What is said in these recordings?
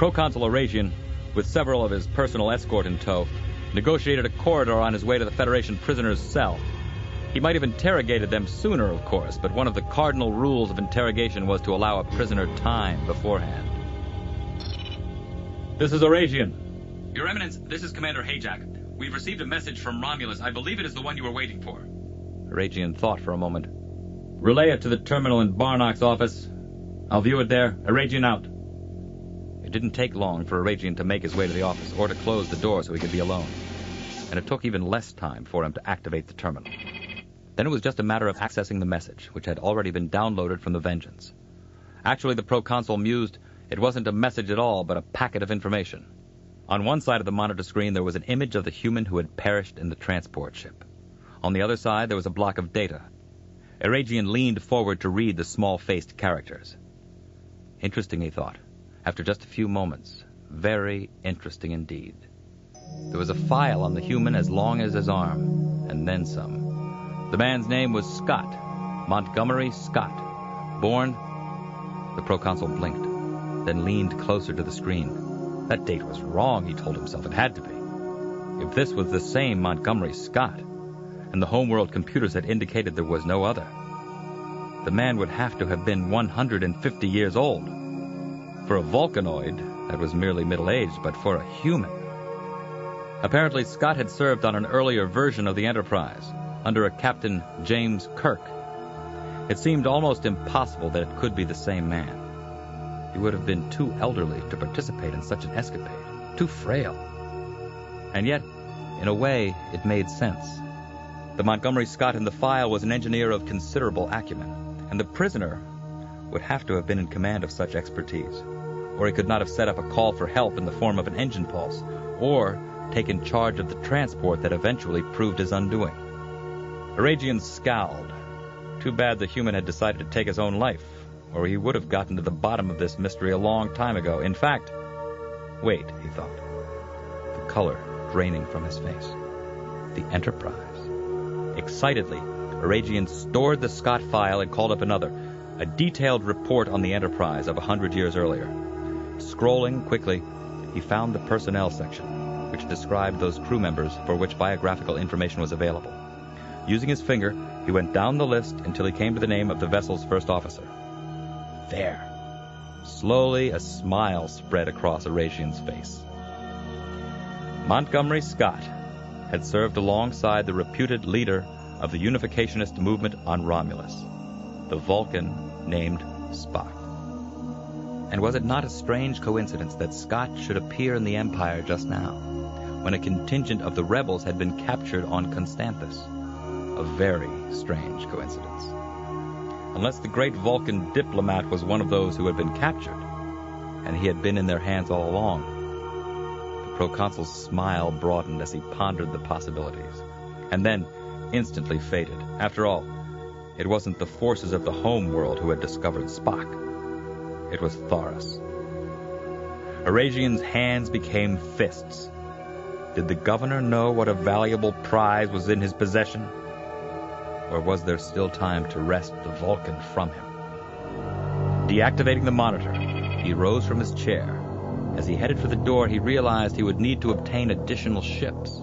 Proconsul Aragian, with several of his personal escort in tow, negotiated a corridor on his way to the Federation prisoner's cell. He might have interrogated them sooner, of course, but one of the cardinal rules of interrogation was to allow a prisoner time beforehand. This is Aragian. Your Eminence, this is Commander Hayjack. We've received a message from Romulus. I believe it is the one you were waiting for. Aragian thought for a moment. Relay it to the terminal in Barnock's office. I'll view it there. Aragian out. It didn't take long for Aragian to make his way to the office, or to close the door so he could be alone. And it took even less time for him to activate the terminal. Then it was just a matter of accessing the message, which had already been downloaded from the Vengeance. Actually, the Proconsul mused it wasn't a message at all, but a packet of information. On one side of the monitor screen, there was an image of the human who had perished in the transport ship. On the other side, there was a block of data. Aragian leaned forward to read the small-faced characters. Interesting, he thought. After just a few moments, very interesting indeed. There was a file on the human as long as his arm, and then some. The man's name was Scott, Montgomery Scott. Born... The Proconsul blinked, then leaned closer to the screen. That date was wrong, he told himself. It had to be. If this was the same Montgomery Scott, and the homeworld computers had indicated there was no other, the man would have to have been 150 years old. For a Vulcanoid, that was merely middle-aged, but for a human. Apparently, Scott had served on an earlier version of the Enterprise, under a Captain James Kirk. It seemed almost impossible that it could be the same man. He would have been too elderly to participate in such an escapade, too frail. And yet, in a way, it made sense. The Montgomery Scott in the file was an engineer of considerable acumen, and the prisoner would have to have been in command of such expertise, or he could not have set up a call for help in the form of an engine pulse, or taken charge of the transport that eventually proved his undoing. Aragian scowled. Too bad the human had decided to take his own life, or he would have gotten to the bottom of this mystery a long time ago. In fact, wait, he thought, the color draining from his face. The Enterprise. Excitedly, Aragian stored the Scott file and called up another, a detailed report on the Enterprise of 100 years earlier. Scrolling quickly, he found the personnel section, which described those crew members for which biographical information was available. Using his finger, he went down the list until he came to the name of the vessel's first officer. There. Slowly, a smile spread across Aragian's face. Montgomery Scott had served alongside the reputed leader of the unificationist movement on Romulus, the Vulcan named Spock. And was it not a strange coincidence that Scott should appear in the Empire just now, when a contingent of the rebels had been captured on Constanthus? A very strange coincidence. Unless the great Vulcan diplomat was one of those who had been captured, and he had been in their hands all along. The Proconsul's smile broadened as he pondered the possibilities, and then instantly faded. After all, it wasn't the forces of the home world who had discovered Spock. It was Tharus. Aragian's hands became fists. Did the governor know what a valuable prize was in his possession? Or was there still time to wrest the Vulcan from him? Deactivating the monitor, he rose from his chair. As he headed for the door, he realized he would need to obtain additional ships.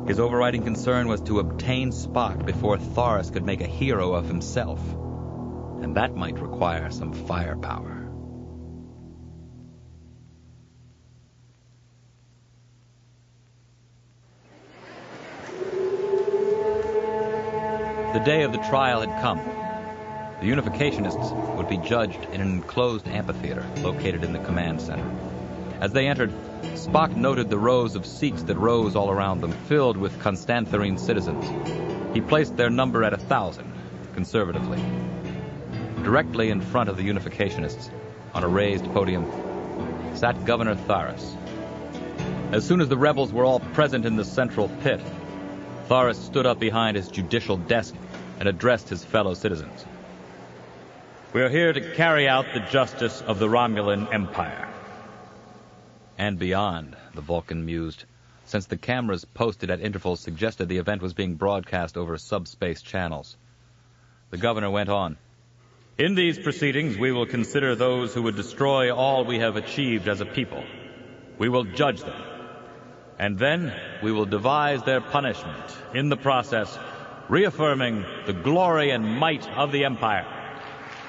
His overriding concern was to obtain Spock before Tharus could make a hero of himself. And that might require some firepower. The day of the trial had come. The unificationists would be judged in an enclosed amphitheater located in the command center. As they entered, Spock noted the rows of seats that rose all around them, filled with Constantharine citizens. He placed their number at 1,000, conservatively. Directly in front of the unificationists, on a raised podium, sat Governor Tharus. As soon as the rebels were all present in the central pit, Tharus stood up behind his judicial desk and addressed his fellow citizens. We are here to carry out the justice of the Romulan Empire. And beyond, the Vulcan mused, since the cameras posted at intervals suggested the event was being broadcast over subspace channels. The governor went on. In these proceedings, we will consider those who would destroy all we have achieved as a people. We will judge them, and then we will devise their punishment, in the process reaffirming the glory and might of the Empire.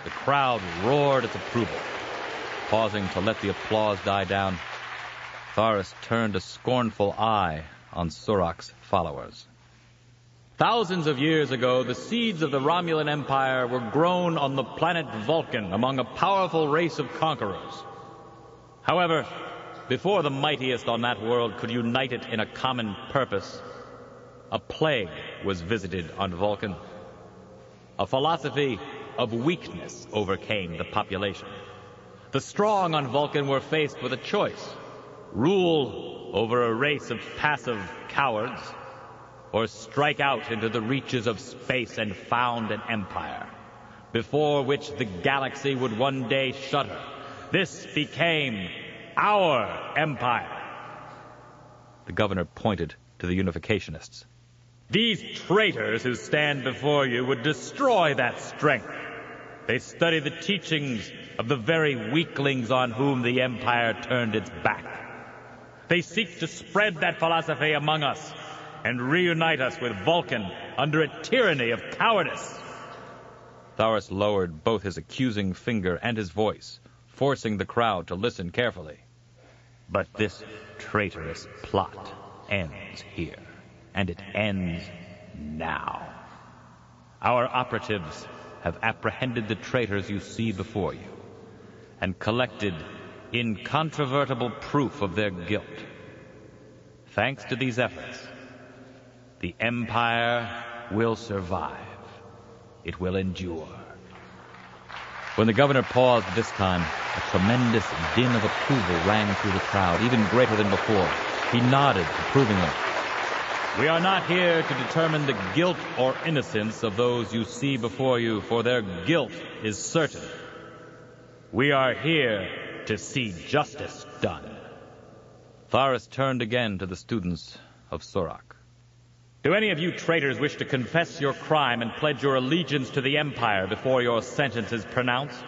The crowd roared its approval. Pausing to let the applause die down, Tharus turned a scornful eye on Surak's followers. Thousands of years ago, the seeds of the Romulan Empire were grown on the planet Vulcan among a powerful race of conquerors. However, before the mightiest on that world could unite it in a common purpose, a plague was visited on Vulcan. A philosophy of weakness overcame the population. The strong on Vulcan were faced with a choice: rule over a race of passive cowards, or strike out into the reaches of space and found an empire, before which the galaxy would one day shudder. This became our empire. The governor pointed to the unificationists. These traitors who stand before you would destroy that strength. They study the teachings of the very weaklings on whom the Empire turned its back. They seek to spread that philosophy among us and reunite us with Vulcan under a tyranny of cowardice. Tharus lowered both his accusing finger and his voice, forcing the crowd to listen carefully. But this traitorous plot ends here, and it ends now. Our operatives have apprehended the traitors you see before you, and collected incontrovertible proof of their guilt. Thanks to these efforts, the Empire will survive. It will endure. When the governor paused this time, a tremendous din of approval rang through the crowd, even greater than before. He nodded approvingly. We are not here to determine the guilt or innocence of those you see before you, for their guilt is certain. We are here to see justice done. Tharus turned again to the students of Surak. Do any of you traitors wish to confess your crime and pledge your allegiance to the Empire before your sentence is pronounced?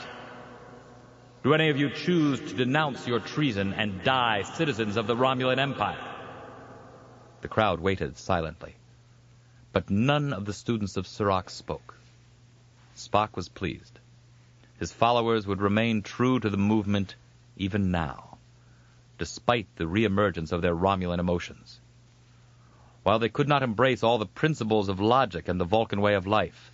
Do any of you choose to denounce your treason and die citizens of the Romulan Empire? The crowd waited silently, but none of the students of Surak spoke. Spock was pleased. His followers would remain true to the movement even now, despite the reemergence of their Romulan emotions. While they could not embrace all the principles of logic and the Vulcan way of life,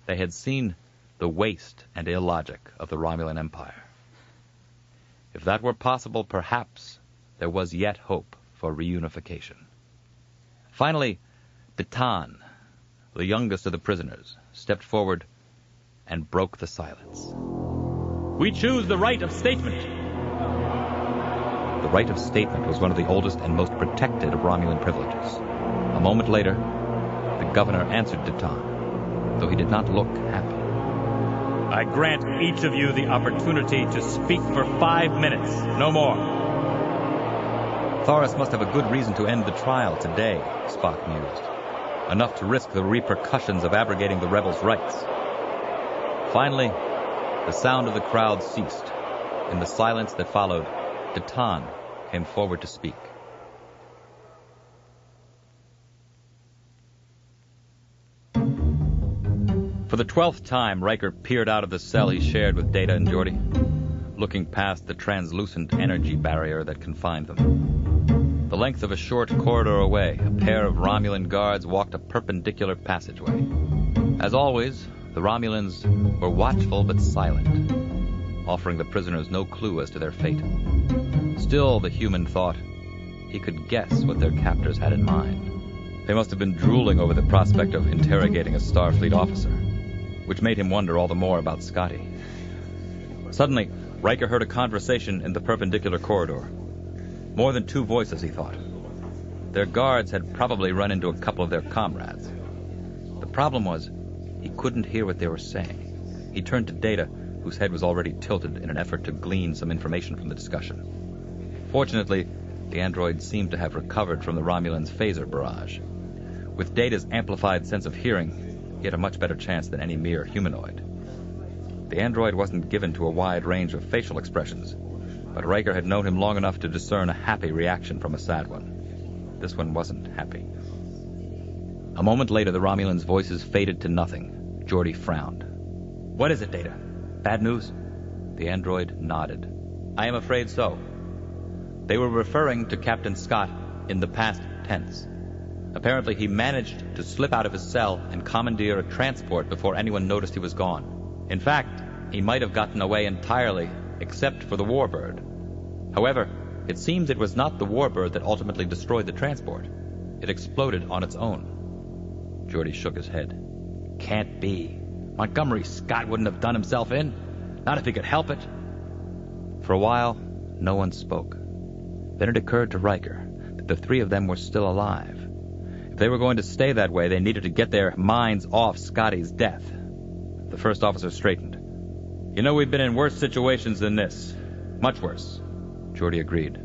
they had seen the waste and illogic of the Romulan Empire. If that were possible, perhaps there was yet hope for reunification. Finally, Datan, the youngest of the prisoners, stepped forward and broke the silence. We choose the right of statement. The right of statement was one of the oldest and most protected of Romulan privileges. A moment later, the governor answered Datan, though he did not look happy. I grant each of you the opportunity to speak for 5 minutes, no more. Tharus must have a good reason to end the trial today, Spock mused. Enough to risk the repercussions of abrogating the rebels' rights. Finally, the sound of the crowd ceased. In the silence that followed, Datan came forward to speak. For the 12th time, Riker peered out of the cell he shared with Data and Geordi, looking past the translucent energy barrier that confined them. The length of a short corridor away, a pair of Romulan guards walked a perpendicular passageway. As always, the Romulans were watchful but silent, offering the prisoners no clue as to their fate. Still, the human thought, he could guess what their captors had in mind. They must have been drooling over the prospect of interrogating a Starfleet officer, which made him wonder all the more about Scotty. Suddenly, Riker heard a conversation in the perpendicular corridor. More than 2 voices, he thought. Their guards had probably run into a couple of their comrades. The problem was, he couldn't hear what they were saying. He turned to Data, whose head was already tilted in an effort to glean some information from the discussion. Fortunately, the android seemed to have recovered from the Romulans' phaser barrage. With Data's amplified sense of hearing, he had a much better chance than any mere humanoid. The android wasn't given to a wide range of facial expressions, but Riker had known him long enough to discern a happy reaction from a sad one. This one wasn't happy. A moment later, the Romulans' voices faded to nothing. Geordi frowned. "What is it, Data? Bad news?" The android nodded. "I am afraid so." They were referring to Captain Scott in the past tense. Apparently, he managed to slip out of his cell and commandeer a transport before anyone noticed he was gone. In fact, he might have gotten away entirely, except for the warbird. However, it seems it was not the warbird that ultimately destroyed the transport. It exploded on its own. Geordi shook his head. "Can't be. Montgomery Scott wouldn't have done himself in. Not if he could help it." For a while, no one spoke. Then it occurred to Riker that the three of them were still alive. If they were going to stay that way, they needed to get their minds off Scotty's death. The first officer straightened. "You know, we've been in worse situations than this. Much worse." Geordi agreed.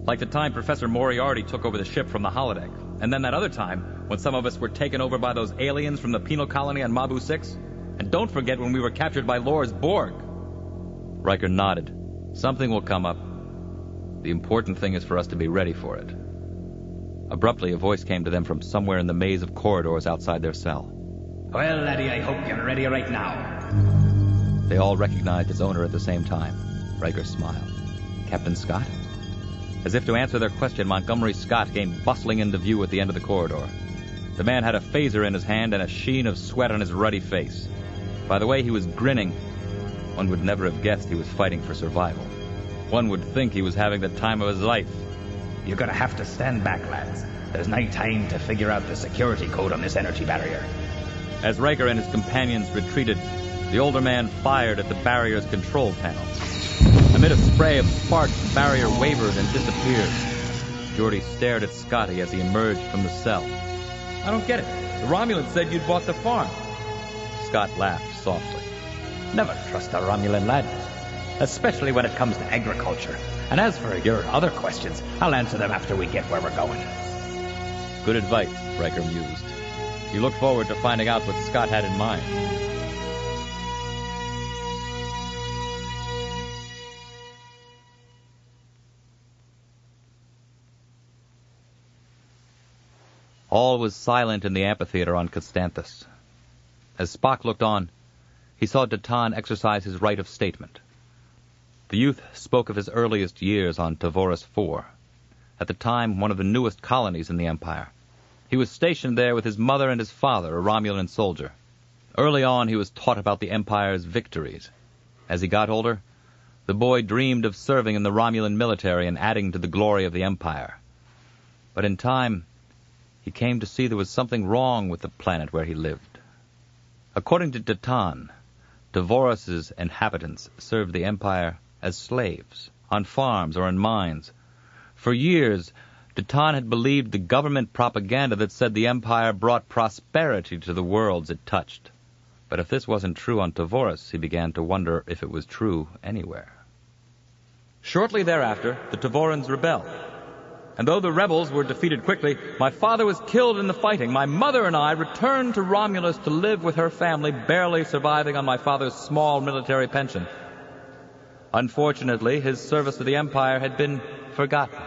"Like the time Professor Moriarty took over the ship from the holodeck. And then that other time when some of us were taken over by those aliens from the penal colony on Mabu 6. And don't forget when we were captured by Lors Borg." Riker nodded. "Something will come up. The important thing is for us to be ready for it." Abruptly, a voice came to them from somewhere in the maze of corridors outside their cell. "Well, laddie, I hope you're ready right now." They all recognized its owner at the same time. Riker smiled. Captain Scott? As if to answer their question, Montgomery Scott came bustling into view at the end of the corridor. The man had a phaser in his hand and a sheen of sweat on his ruddy face. By the way he was grinning, one would never have guessed he was fighting for survival. One would think he was having the time of his life. "You're gonna have to stand back, lads. There's no time to figure out the security code on this energy barrier." As Riker and his companions retreated, the older man fired at the barrier's control panel. Amid a spray of sparks, the barrier wavered and disappeared. Geordi stared at Scotty as he emerged from the cell. "I don't get it. The Romulans said you'd bought the farm." Scott laughed softly. "Never trust a Romulan, lad. Especially when it comes to agriculture. And as for your other questions, I'll answer them after we get where we're going." Good advice, Riker mused. He looked forward to finding out what Scott had in mind. All was silent in the amphitheater on Costanthus. As Spock looked on, he saw Datan exercise his right of statement. The youth spoke of his earliest years on Tavoris IV, at the time one of the newest colonies in the Empire. He was stationed there with his mother and his father, a Romulan soldier. Early on, he was taught about the Empire's victories. As he got older, the boy dreamed of serving in the Romulan military and adding to the glory of the Empire. But in time, he came to see there was something wrong with the planet where he lived. According to Datan, Tavoris' inhabitants served the Empire as slaves, on farms or in mines. For years, Datan had believed the government propaganda that said the Empire brought prosperity to the worlds it touched. But if this wasn't true on Tavoris, he began to wonder if it was true anywhere. Shortly thereafter, the Tavorans rebelled. And though the rebels were defeated quickly, my father was killed in the fighting. My mother and I returned to Romulus to live with her family, barely surviving on my father's small military pension. Unfortunately, his service to the Empire had been forgotten.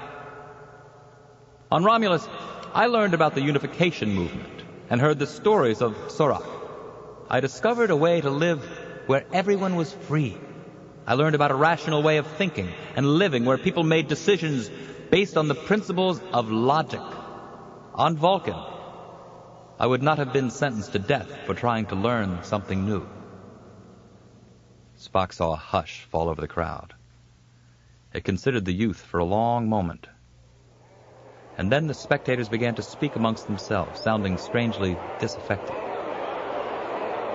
On Romulus, I learned about the unification movement and heard the stories of Surak. I discovered a way to live where everyone was free. I learned about a rational way of thinking and living where people made decisions based on the principles of logic. On Vulcan, I would not have been sentenced to death for trying to learn something new. Spock saw a hush fall over the crowd. It considered the youth for a long moment. And then the spectators began to speak amongst themselves, sounding strangely disaffected.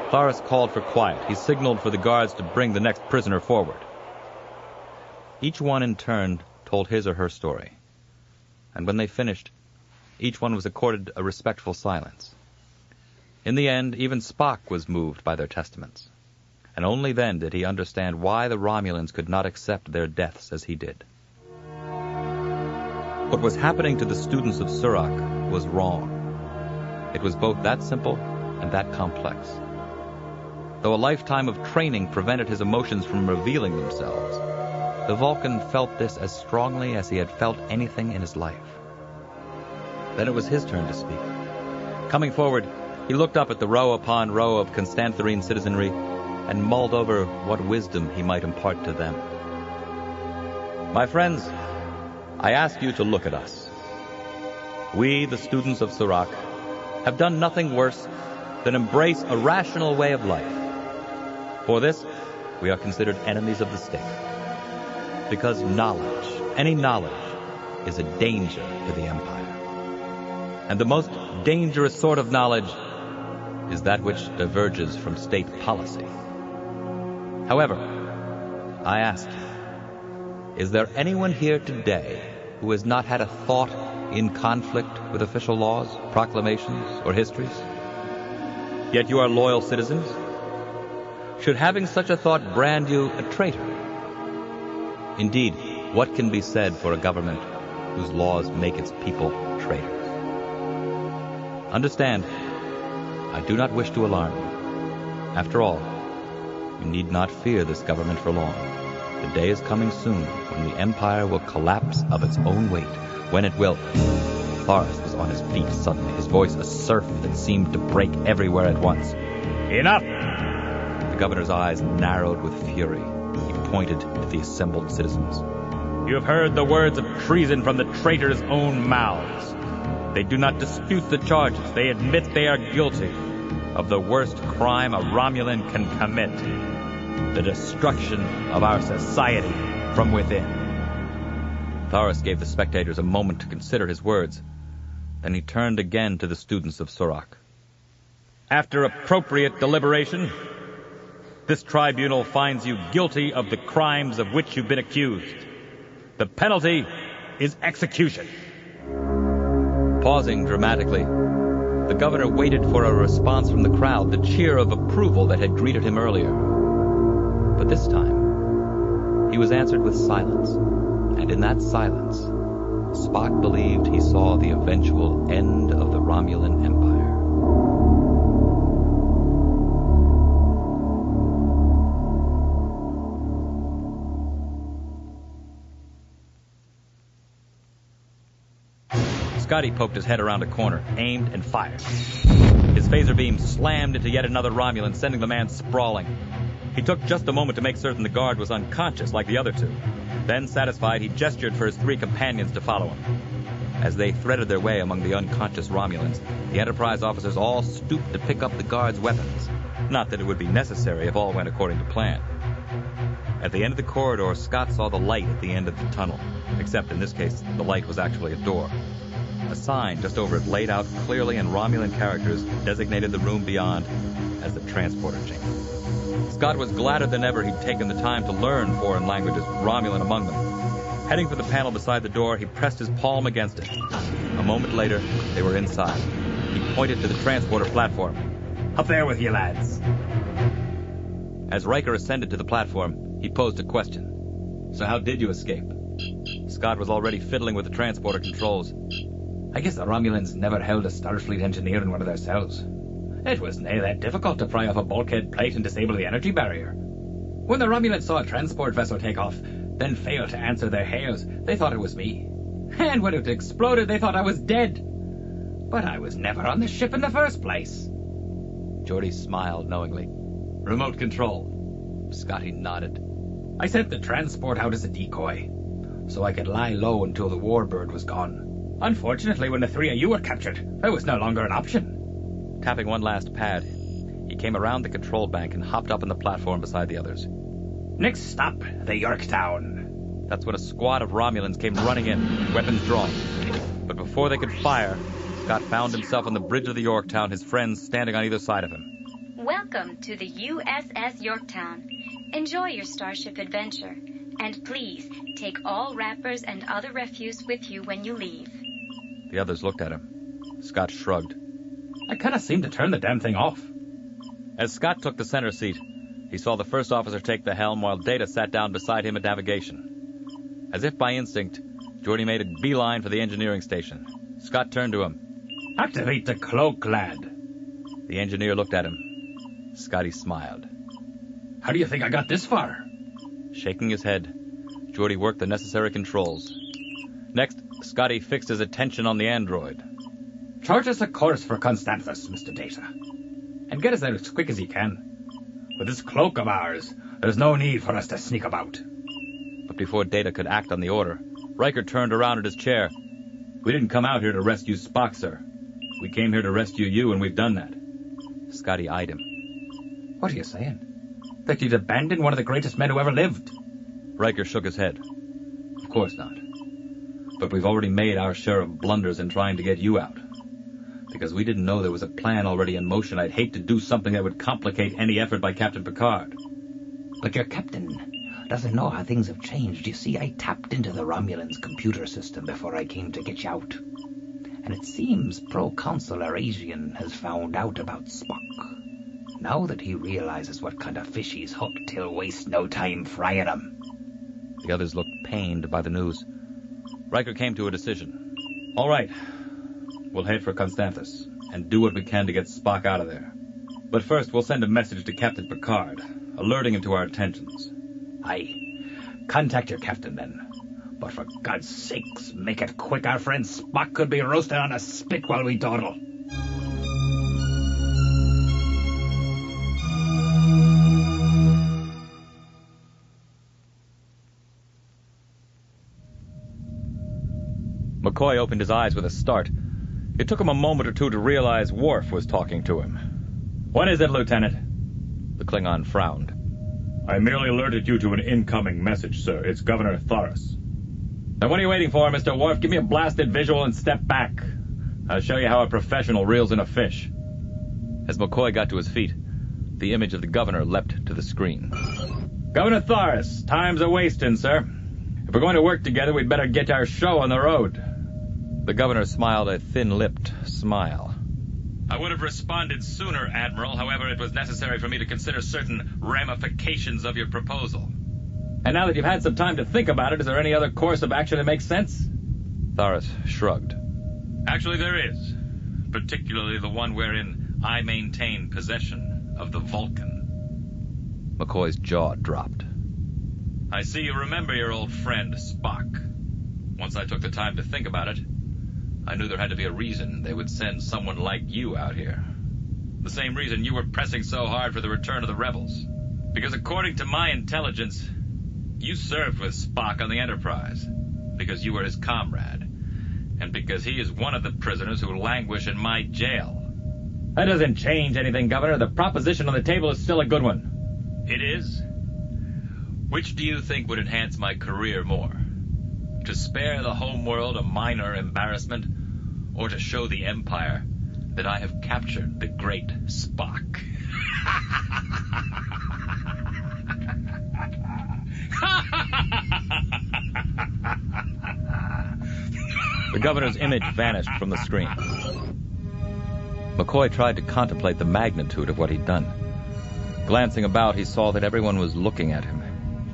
Claris called for quiet. He signaled for the guards to bring the next prisoner forward. Each one in turn told his or her story. And when they finished, each one was accorded a respectful silence. In the end, even Spock was moved by their testaments. And only then did he understand why the Romulans could not accept their deaths as he did. What was happening to the students of Surak was wrong. It was both that simple and that complex. though a lifetime of training prevented his emotions from revealing themselves, the Vulcan felt this as strongly as he had felt anything in his life. Then it was his turn to speak. Coming forward, he looked up at the row upon row of Constantherine citizenry and mulled over what wisdom he might impart to them. My friends, I ask you to look at us. We, the students of Surak, have done nothing worse than embrace a rational way of life. For this, we are considered enemies of the state. Because knowledge, any knowledge, is a danger to the Empire. And the most dangerous sort of knowledge is that which diverges from state policy. However, I ask you, is there anyone here today who has not had a thought in conflict with official laws, proclamations, or histories? Yet you are loyal citizens? Should having such a thought brand you a traitor? Indeed, what can be said for a government whose laws make its people traitors? Understand, I do not wish to alarm you. After all, you need not fear this government for long. The day is coming soon when the Empire will collapse of its own weight, when it will... Thoris was on his feet suddenly, his voice a surf that seemed to break everywhere at once. Enough! The governor's eyes narrowed with fury. He pointed to the assembled citizens. You have heard the words of treason from the traitors' own mouths. They do not dispute the charges. They admit they are guilty of the worst crime a Romulan can commit, the destruction of our society from within. Thoris gave the spectators a moment to consider his words. Then he turned again to the students of Surak. After appropriate deliberation, this tribunal finds you guilty of the crimes of which you've been accused. The penalty is execution. Pausing dramatically, the governor waited for a response from the crowd, the cheer of approval that had greeted him earlier. But this time, he was answered with silence, and in that silence, Spock believed he saw the eventual end of the Romulan Empire. Scotty poked his head around a corner, aimed, and fired. His phaser beam slammed into yet another Romulan, sending the man sprawling. He took just a moment to make certain the guard was unconscious like the other two. Then, satisfied, he gestured for his three companions to follow him. As they threaded their way among the unconscious Romulans, the Enterprise officers all stooped to pick up the guards' weapons. Not that it would be necessary if all went according to plan. At the end of the corridor, Scott saw the light at the end of the tunnel. Except in this case, the light was actually a door. A sign just over it laid out clearly in Romulan characters designated the room beyond as the transporter chamber. Scott was gladder than ever he'd taken the time to learn foreign languages, Romulan among them. Heading for the panel beside the door, he pressed his palm against it. A moment later, they were inside. He pointed to the transporter platform. Up there with you, lads. As Riker ascended to the platform, he posed a question. So how did you escape? Scott was already fiddling with the transporter controls. I guess the Romulans never held a Starfleet engineer in one of their cells. It was nae that difficult to pry off a bulkhead plate and disable the energy barrier. When the Romulans saw a transport vessel take off, then failed to answer their hails, they thought it was me. And when it exploded, they thought I was dead. But I was never on the ship in the first place. Geordi smiled knowingly. Remote control. Scotty nodded. I sent the transport out as a decoy, so I could lie low until the warbird was gone. Unfortunately, when the three of you were captured, there was no longer an option. Tapping one last pad, he came around the control bank and hopped up on the platform beside the others. Next stop, the Yorktown. That's when a squad of Romulans came running in, weapons drawn. But before they could fire, Scott found himself on the bridge of the Yorktown, his friends standing on either side of him. Welcome to the USS Yorktown. Enjoy your starship adventure. And please, take all wrappers and other refuse with you when you leave. The others looked at him. Scott shrugged. I kind of seem to turn the damn thing off. As Scott took the center seat, he saw the first officer take the helm while Data sat down beside him at navigation. As if by instinct, Geordi made a beeline for the engineering station. Scott turned to him. Activate the cloak, lad. The engineer looked at him. Scotty smiled. How do you think I got this far? Shaking his head, Geordie worked the necessary controls. Next, Scotty fixed his attention on the android. Chart us a course for Constanthus, Mr. Data. And get us there as quick as you can. With this cloak of ours, there's no need for us to sneak about. But before Data could act on the order, Riker turned around at his chair. We didn't come out here to rescue Spock, sir. We came here to rescue you, and we've done that. Scotty eyed him. What are you saying? That you'd abandoned one of the greatest men who ever lived? Riker shook his head. Of course not. But we've already made our share of blunders in trying to get you out. Because we didn't know there was a plan already in motion, I'd hate to do something that would complicate any effort by Captain Picard. But your captain doesn't know how things have changed. You see, I tapped into the Romulans' computer system before I came to get you out. And it seems Proconsular Asian has found out about Spock. Now that he realizes what kind of fish he's hooked, he'll waste no time frying him. The others looked pained by the news. Riker came to a decision. All right. We'll head for Constanthus and do what we can to get Spock out of there. But first, we'll send a message to Captain Picard, alerting him to our intentions. Aye. Contact your captain, then. But for God's sakes, make it quick. Our friend Spock could be roasted on a spit while we dawdle. McCoy opened his eyes with a start. It took him a moment or two to realize Worf was talking to him. What is it, Lieutenant? The Klingon frowned. I merely alerted you to an incoming message, sir. It's Governor Tharus. Now what are you waiting for, Mr. Worf? Give me a blasted visual and step back. I'll show you how a professional reels in a fish. As McCoy got to his feet, the image of the governor leapt to the screen. Governor Tharus, time's a-wasting, sir. If we're going to work together, we'd better get our show on the road. The governor smiled a thin-lipped smile. I would have responded sooner, Admiral. However, it was necessary for me to consider certain ramifications of your proposal. And now that you've had some time to think about it, is there any other course of action that makes sense? Tharus shrugged. Actually, there is. Particularly the one wherein I maintain possession of the Vulcan. McCoy's jaw dropped. I see you remember your old friend, Spock. Once I took the time to think about it, I knew there had to be a reason they would send someone like you out here. The same reason you were pressing so hard for the return of the rebels. Because according to my intelligence, you served with Spock on the Enterprise. Because you were his comrade. And because he is one of the prisoners who languish in my jail. That doesn't change anything, Governor. The proposition on the table is still a good one. It is? Which do you think would enhance my career more? To spare the homeworld a minor embarrassment, or to show the Empire that I have captured the great Spock? The governor's image vanished from the screen. McCoy tried to contemplate the magnitude of what he'd done. Glancing about, he saw that everyone was looking at him,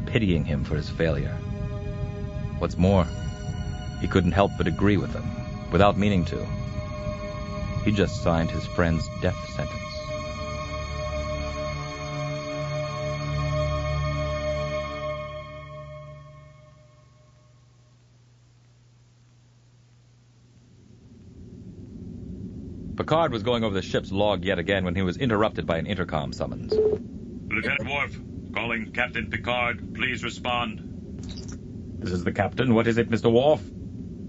pitying him for his failure. What's more, he couldn't help but agree with them, without meaning to. He just signed his friend's death sentence. Picard was going over the ship's log yet again when he was interrupted by an intercom summons. Lieutenant Worf, calling Captain Picard. Please respond. This is the captain. What is it, Mr. Worf?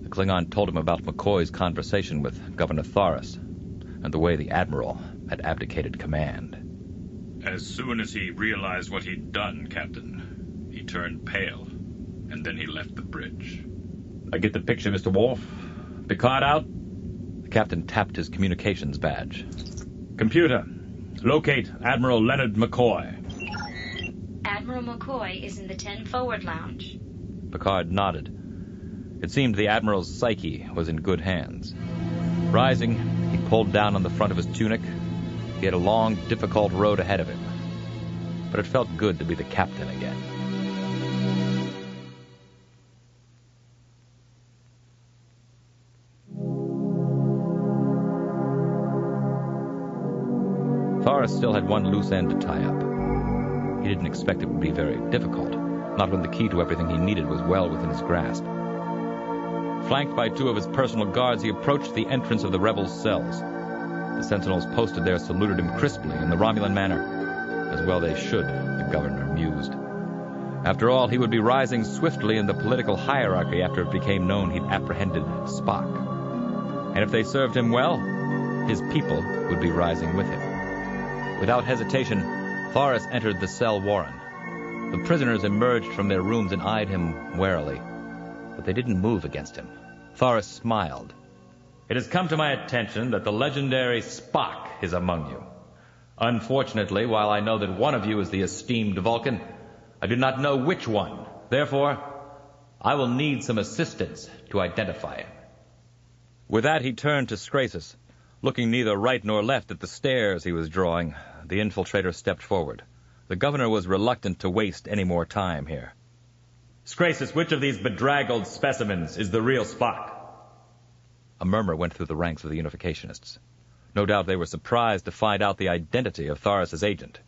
The Klingon told him about McCoy's conversation with Governor Tharus and the way the Admiral had abdicated command. As soon as he realized what he'd done, Captain, he turned pale, and then he left the bridge. I get the picture, Mr. Worf. Picard out? The captain tapped his communications badge. Computer, locate Admiral Leonard McCoy. Admiral McCoy is in the 10 forward lounge. Picard nodded. It seemed the Admiral's psyche was in good hands. Rising, he pulled down on the front of his tunic. He had a long, difficult road ahead of him. But it felt good to be the captain again. Thoris still had one loose end to tie up. He didn't expect it would be very difficult, not when the key to everything he needed was well within his grasp. Flanked by 2 of his personal guards, he approached the entrance of the rebels' cells. The sentinels posted there saluted him crisply in the Romulan manner. As well they should, the governor mused. After all, he would be rising swiftly in the political hierarchy after it became known he'd apprehended Spock. And if they served him well, his people would be rising with him. Without hesitation, Thoris entered the cell warren. The prisoners emerged from their rooms and eyed him warily, but they didn't move against him. Thoris smiled. It has come to my attention that the legendary Spock is among you. Unfortunately, while I know that one of you is the esteemed Vulcan, I do not know which one. Therefore, I will need some assistance to identify him. With that, he turned to Scrasus. Looking neither right nor left at the stares he was drawing, the infiltrator stepped forward. The governor was reluctant to waste any more time here. Scrasus, which of these bedraggled specimens is the real Spock? A murmur went through the ranks of the Unificationists. No doubt they were surprised to find out the identity of Thoris's agent.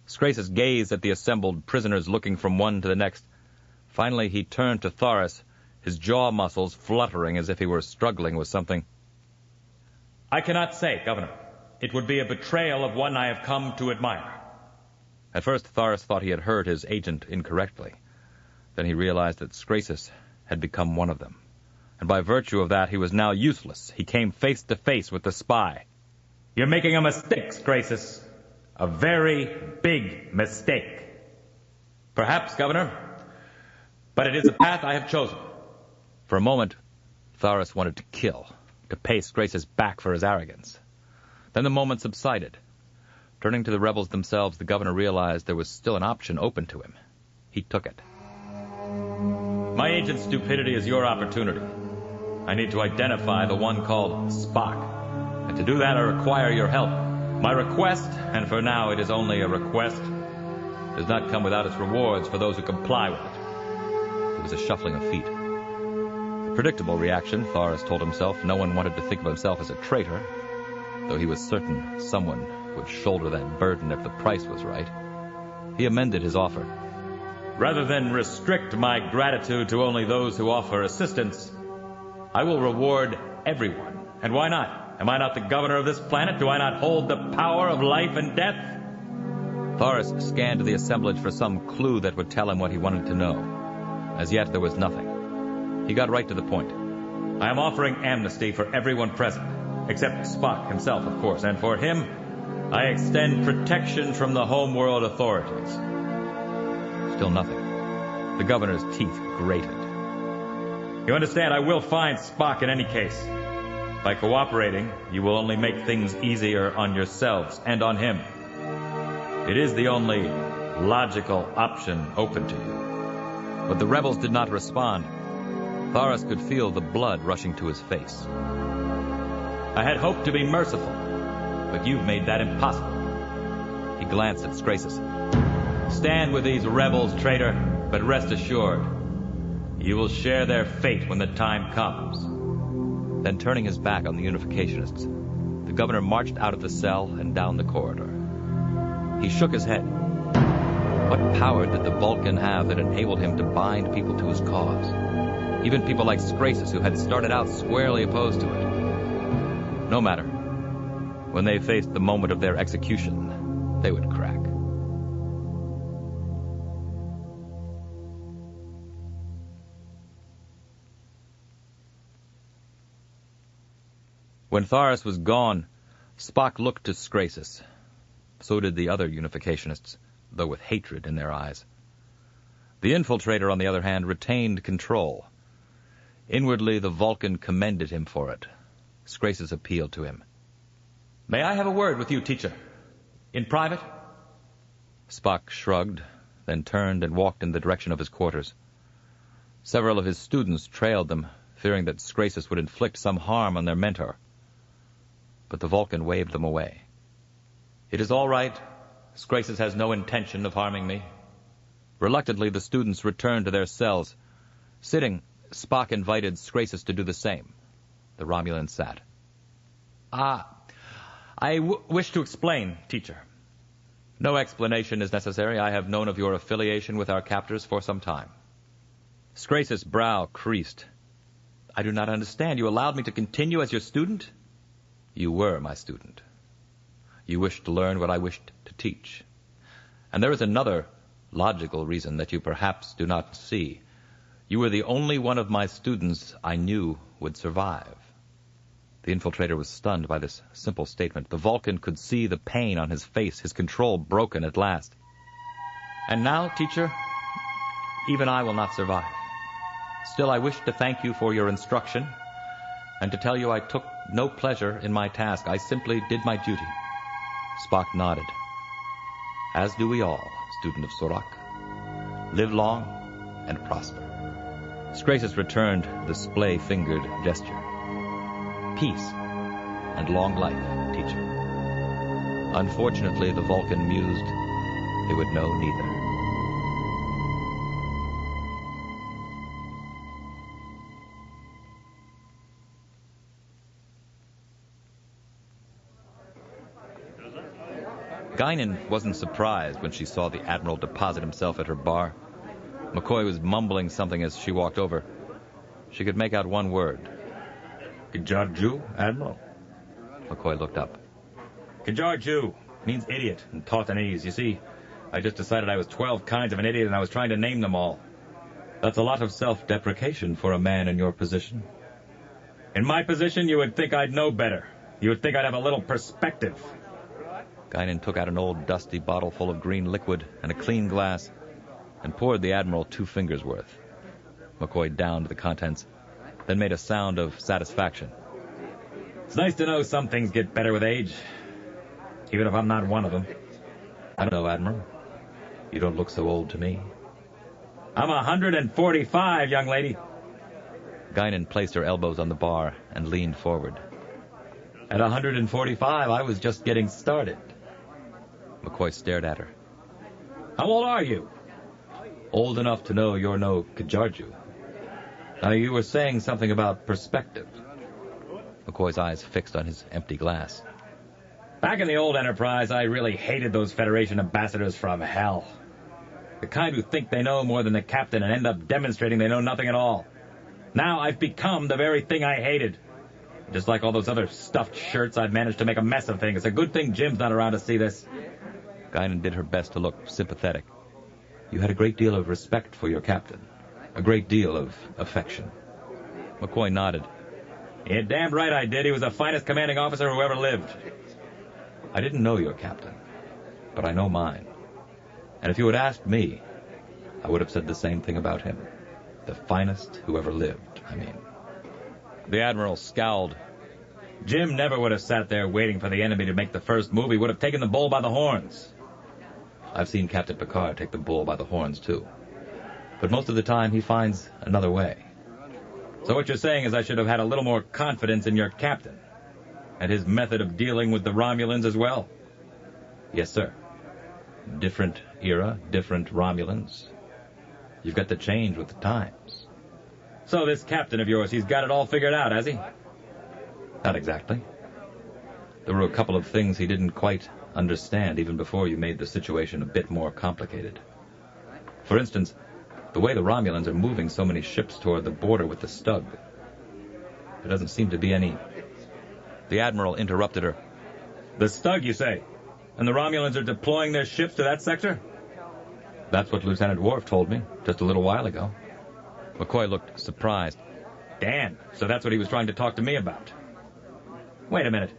Scrasus gazed at the assembled prisoners, looking from one to the next. Finally, he turned to Thoris, his jaw muscles fluttering as if he were struggling with something. I cannot say, Governor. It would be a betrayal of one I have come to admire. At first, Thoris thought he had heard his agent incorrectly. Then he realized that Scrasus had become one of them. And by virtue of that, he was now useless. He came face to face with the spy. You're making a mistake, Scrasus. A very big mistake. Perhaps, Governor, but it is a path I have chosen. For a moment, Thoris wanted to kill, to pay Scrasus back for his arrogance. Then the moment subsided. Turning to the rebels themselves, the governor realized there was still an option open to him. He took it. My agent's stupidity is your opportunity. I need to identify the one called Spock. And to do that, I require your help. My request, and for now it is only a request, does not come without its rewards for those who comply with it. There was a shuffling of feet. A predictable reaction, Thoris told himself. No one wanted to think of himself as a traitor, though he was certain someone would shoulder that burden if the price was right. He amended his offer. Rather than restrict my gratitude to only those who offer assistance, I will reward everyone. And why not? Am I not the governor of this planet? Do I not hold the power of life and death? Thoris scanned the assemblage for some clue that would tell him what he wanted to know. As yet, there was nothing. He got right to the point. I am offering amnesty for everyone present, except Spock himself, of course, and for him, I extend protection from the homeworld authorities. Still nothing. The governor's teeth grated. You understand, I will find Spock in any case. By cooperating, you will only make things easier on yourselves and on him. It is the only logical option open to you. But the rebels did not respond. Thoris could feel the blood rushing to his face. I had hoped to be merciful, but you've made that impossible. He glanced at Scrasus. Stand with these rebels, traitor, but rest assured, you will share their fate when the time comes. Then turning his back on the Unificationists, the governor marched out of the cell and down the corridor. He shook his head. What power did the Vulcan have that enabled him to bind people to his cause? Even people like Scrasus, who had started out squarely opposed to it. No matter. When they faced the moment of their execution, they would crack. When Thoris was gone, Spock looked to Scrasus. So did the other Unificationists, though with hatred in their eyes. The infiltrator, on the other hand, retained control. Inwardly, the Vulcan commended him for it. Scrasus appealed to him. May I have a word with you, teacher? In private? Spock shrugged, then turned and walked in the direction of his quarters. Several of his students trailed them, fearing that Scrasus would inflict some harm on their mentor. But the Vulcan waved them away. It is all right. Scrasus has no intention of harming me. Reluctantly, the students returned to their cells. Sitting, Spock invited Scrasus to do the same. The Romulan sat. I wish to explain, teacher. No explanation is necessary. I have known of your affiliation with our captors for some time. Scrace's brow creased. I do not understand. You allowed me to continue as your student? You were my student. You wished to learn what I wished to teach. And there is another logical reason that you perhaps do not see. You were the only one of my students I knew would survive. The infiltrator was stunned by this simple statement. The Vulcan could see the pain on his face, his control broken at last. And now, teacher, even I will not survive. Still, I wish to thank you for your instruction, and to tell you I took no pleasure in my task. I simply did my duty. Spock nodded. As do we all, student of Surak. Live long and prosper. Scrasus returned the splay-fingered gesture. Peace and long life, teacher. Unfortunately, the Vulcan mused, they would know neither. Guinan wasn't surprised when she saw the Admiral deposit himself at her bar. McCoy was mumbling something as she walked over. She could make out one word. Kajarju, Admiral? McCoy looked up. Kajarju means idiot in Tautanese. You see, I just decided I was 12 kinds of an idiot and I was trying to name them all. That's a lot of self-deprecation for a man in your position. In my position, you would think I'd know better. You would think I'd have a little perspective. Guinan took out an old dusty bottle full of green liquid and a clean glass and poured the Admiral 2 fingers worth. McCoy downed the contents, then made a sound of satisfaction. It's nice to know some things get better with age, even if I'm not one of them. I don't know, Admiral. You don't look so old to me. I'm 145, young lady. Guinan placed her elbows on the bar and leaned forward. At 145, I was just getting started. McCoy stared at her. How old are you? Old enough to know you're no Kajarju. Now, you were saying something about perspective. McCoy's eyes fixed on his empty glass. Back in the old Enterprise, I really hated those Federation ambassadors from hell. The kind who think they know more than the captain and end up demonstrating they know nothing at all. Now I've become the very thing I hated. Just like all those other stuffed shirts, I've managed to make a mess of things. It's a good thing Jim's not around to see this. Guinan did her best to look sympathetic. You had a great deal of respect for your captain. A great deal of affection. McCoy nodded. You're damn right I did. He was the finest commanding officer who ever lived. I didn't know your captain, but I know mine. And if you had asked me, I would have said the same thing about him. The finest who ever lived, I mean. The Admiral scowled. Jim never would have sat there waiting for the enemy to make the first move. He would have taken the bull by the horns. I've seen Captain Picard take the bull by the horns, too. But most of the time, he finds another way. So what you're saying is I should have had a little more confidence in your captain, and his method of dealing with the Romulans as well? Yes, sir. Different era, different Romulans. You've got to change with the times. So this captain of yours, he's got it all figured out, has he? Not exactly. There were a couple of things he didn't quite understand even before you made the situation a bit more complicated. For instance, the way the Romulans are moving so many ships toward the border with the Stug. There doesn't seem to be any... The Admiral interrupted her. The Stug, you say? And the Romulans are deploying their ships to that sector? That's what Lieutenant Worf told me just a little while ago. McCoy looked surprised. Damn, so that's what he was trying to talk to me about. Wait a minute.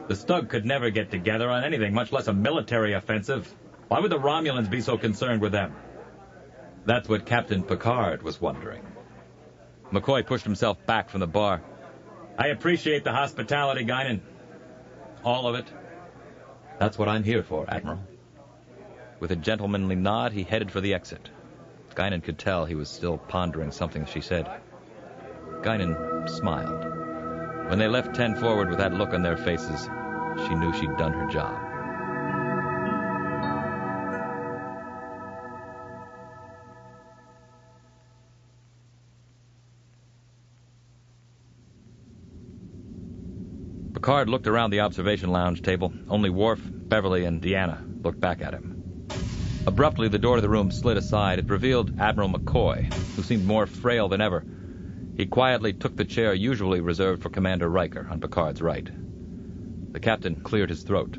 The Stug could never get together on anything, much less a military offensive. Why would the Romulans be so concerned with them? That's what Captain Picard was wondering. McCoy pushed himself back from the bar. I appreciate the hospitality, Guinan. All of it. That's what I'm here for, Admiral. With a gentlemanly nod, he headed for the exit. Guinan could tell he was still pondering something she said. Guinan smiled. When they left 10 forward with that look on their faces, she knew she'd done her job. Picard looked around the observation lounge table. Only Worf, Beverly, and Deanna looked back at him. Abruptly, the door to the room slid aside. It revealed Admiral McCoy, who seemed more frail than ever. He quietly took the chair usually reserved for Commander Riker on Picard's right. The captain cleared his throat.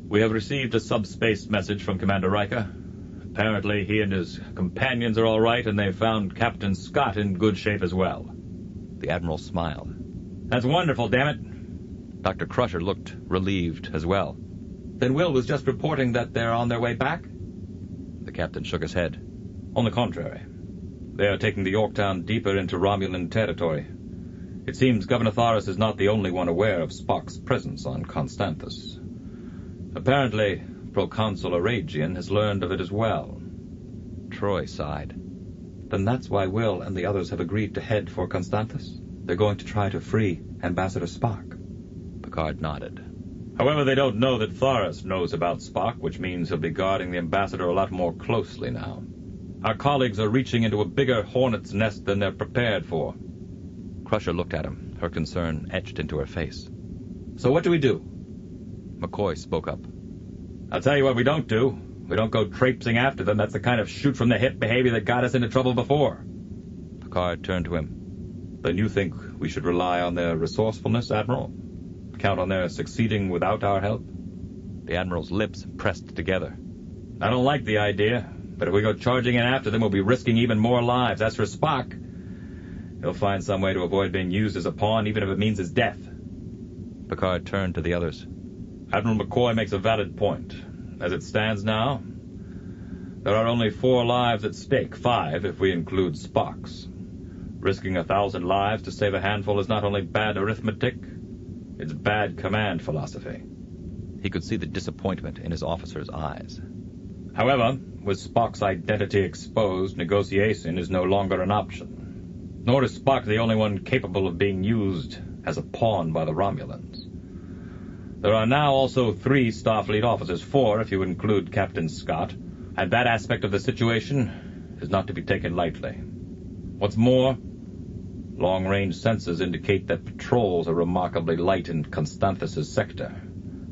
"We have received a subspace message from Commander Riker. Apparently he and his companions are all right, and they've found Captain Scott in good shape as well." The Admiral smiled. "That's wonderful, damn it." Dr. Crusher looked relieved as well. "Then Will was just reporting that they're on their way back?" The captain shook his head. "On the contrary. They are taking the Yorktown deeper into Romulan territory. It seems Governor Tharis is not the only one aware of Spock's presence on Constanthus. Apparently, Proconsul Aragian has learned of it as well." Troy sighed. "Then that's why Will and the others have agreed to head for Constanthus? They're going to try to free Ambassador Spock?" Picard nodded. "However, they don't know that Tharis knows about Spock, which means he'll be guarding the ambassador a lot more closely now. Our colleagues are reaching into a bigger hornet's nest than they're prepared for." Crusher looked at him, her concern etched into her face. "So what do we do?" McCoy spoke up. "I'll tell you what we don't do. We don't go traipsing after them. That's the kind of shoot-from-the-hip behavior that got us into trouble before." Picard turned to him. "Then you think we should rely on their resourcefulness, Admiral? Count on their succeeding without our help?" The Admiral's lips pressed together. "I don't like the idea, but if we go charging in after them, we'll be risking even more lives. As for Spock, he'll find some way to avoid being used as a pawn, even if it means his death." Picard turned to the others. "Admiral McCoy makes a valid point. As it stands now, there are only 4 lives at stake, 5 if we include Spock's. Risking 1,000 lives to save a handful is not only bad arithmetic, it's bad command philosophy." He could see the disappointment in his officer's eyes. "However, with Spock's identity exposed, negotiation is no longer an option. Nor is Spock the only one capable of being used as a pawn by the Romulans. There are now also 3 Starfleet officers, 4 if you include Captain Scott, and that aspect of the situation is not to be taken lightly. What's more, long-range sensors indicate that patrols are remarkably light in Constanthus' sector,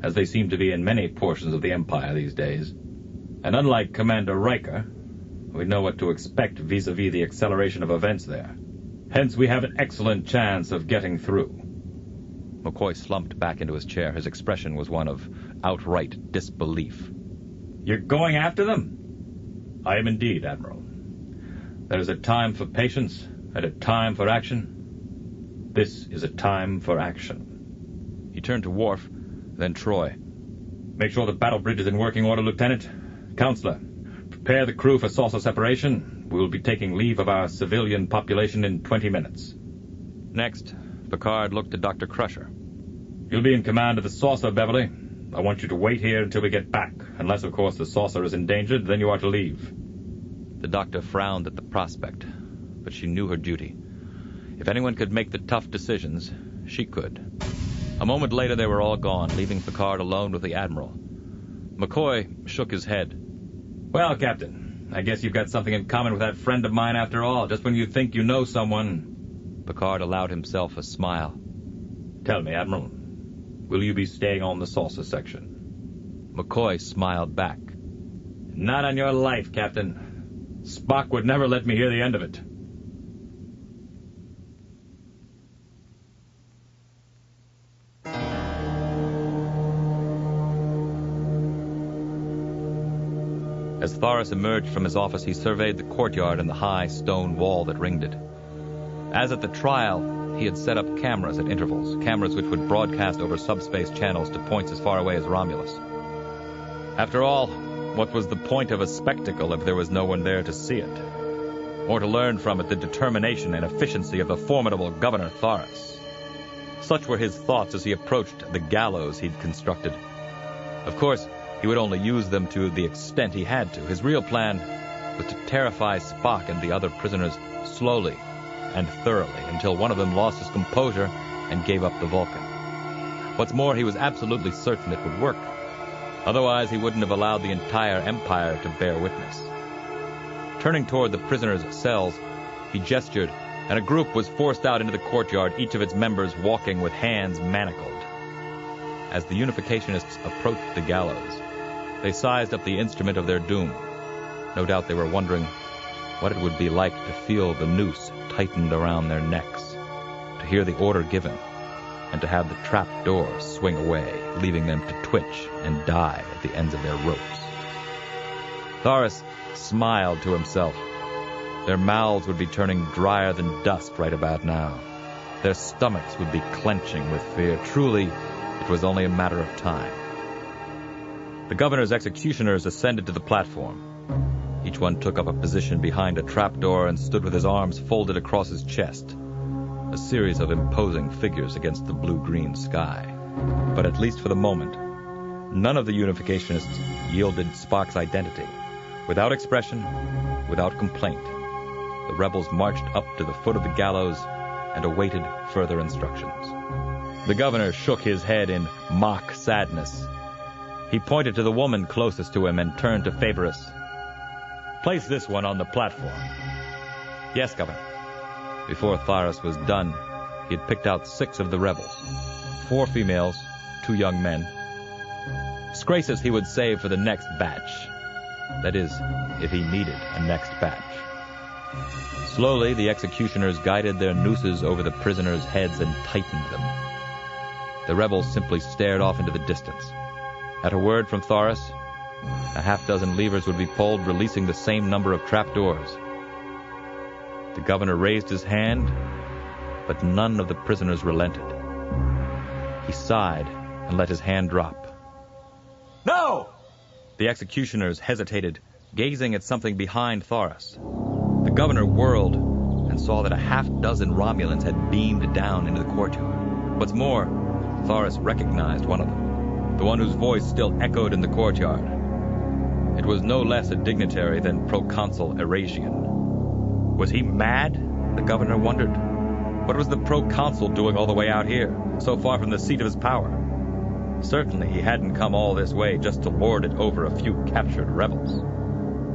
as they seem to be in many portions of the Empire these days. And unlike Commander Riker, we know what to expect vis-a-vis the acceleration of events there. Hence, we have an excellent chance of getting through." McCoy slumped back into his chair. His expression was one of outright disbelief. "You're going after them?" "I am indeed, Admiral. There is a time for patience and a time for action. This is a time for action." He turned to Worf, then Troy. "Make sure the battle bridge is in working order, Lieutenant. Counselor, prepare the crew for saucer separation. We will be taking leave of our civilian population in 20 minutes. Next, Picard looked at Dr. Crusher. "You'll be in command of the saucer, Beverly. I want you to wait here until we get back. Unless, of course, the saucer is endangered, then you are to leave." The doctor frowned at the prospect, but she knew her duty. If anyone could make the tough decisions, she could. A moment later, they were all gone, leaving Picard alone with the Admiral. McCoy shook his head. "Well, Captain, I guess you've got something in common with that friend of mine after all. Just when you think you know someone..." Picard allowed himself a smile. "Tell me, Admiral, will you be staying on the saucer section?" McCoy smiled back. "Not on your life, Captain. Spock would never let me hear the end of it." As Tharis emerged from his office, he surveyed the courtyard and the high stone wall that ringed it. As at the trial, he had set up cameras at intervals, cameras which would broadcast over subspace channels to points as far away as Romulus. After all, what was the point of a spectacle if there was no one there to see it? Or to learn from it the determination and efficiency of the formidable Governor Tharis? Such were his thoughts as he approached the gallows he'd constructed. Of course, he would only use them to the extent he had to. His real plan was to terrify Spock and the other prisoners slowly and thoroughly until one of them lost his composure and gave up the Vulcan. What's more, he was absolutely certain it would work. Otherwise, he wouldn't have allowed the entire Empire to bear witness. Turning toward the prisoners' cells, he gestured, and a group was forced out into the courtyard, each of its members walking with hands manacled. As the Unificationists approached the gallows, they sized up the instrument of their doom. No doubt they were wondering what it would be like to feel the noose tightened around their necks, to hear the order given, and to have the trap door swing away, leaving them to twitch and die at the ends of their ropes. Thoris smiled to himself. Their mouths would be turning drier than dust right about now. Their stomachs would be clenching with fear. Truly, it was only a matter of time. The governor's executioners ascended to the platform. Each one took up a position behind a trapdoor and stood with his arms folded across his chest, a series of imposing figures against the blue-green sky. But at least for the moment, none of the Unificationists yielded Spock's identity. Without expression, without complaint, the rebels marched up to the foot of the gallows and awaited further instructions. The governor shook his head in mock sadness. He pointed to the woman closest to him and turned to Phaedrus. "Place this one on the platform." "Yes, Governor." Before Thoris was done, he had picked out 6 of the rebels, 4 females, 2 young men. Scrasus he would save for the next batch. That is, if he needed a next batch. Slowly, the executioners guided their nooses over the prisoners' heads and tightened them. The rebels simply stared off into the distance. At a word from Thoris, a half-dozen levers would be pulled, releasing the same number of trapdoors. The governor raised his hand, but none of the prisoners relented. He sighed and let his hand drop. "No!" The executioners hesitated, gazing at something behind Thoris. The governor whirled and saw that a half-dozen Romulans had beamed down into the courtyard. What's more, Thoris recognized one of them, the one whose voice still echoed in the courtyard. It was no less a dignitary than Proconsul Erasian. Was he mad? The governor wondered. What was the proconsul doing all the way out here, so far from the seat of his power? Certainly he hadn't come all this way just to lord it over a few captured rebels.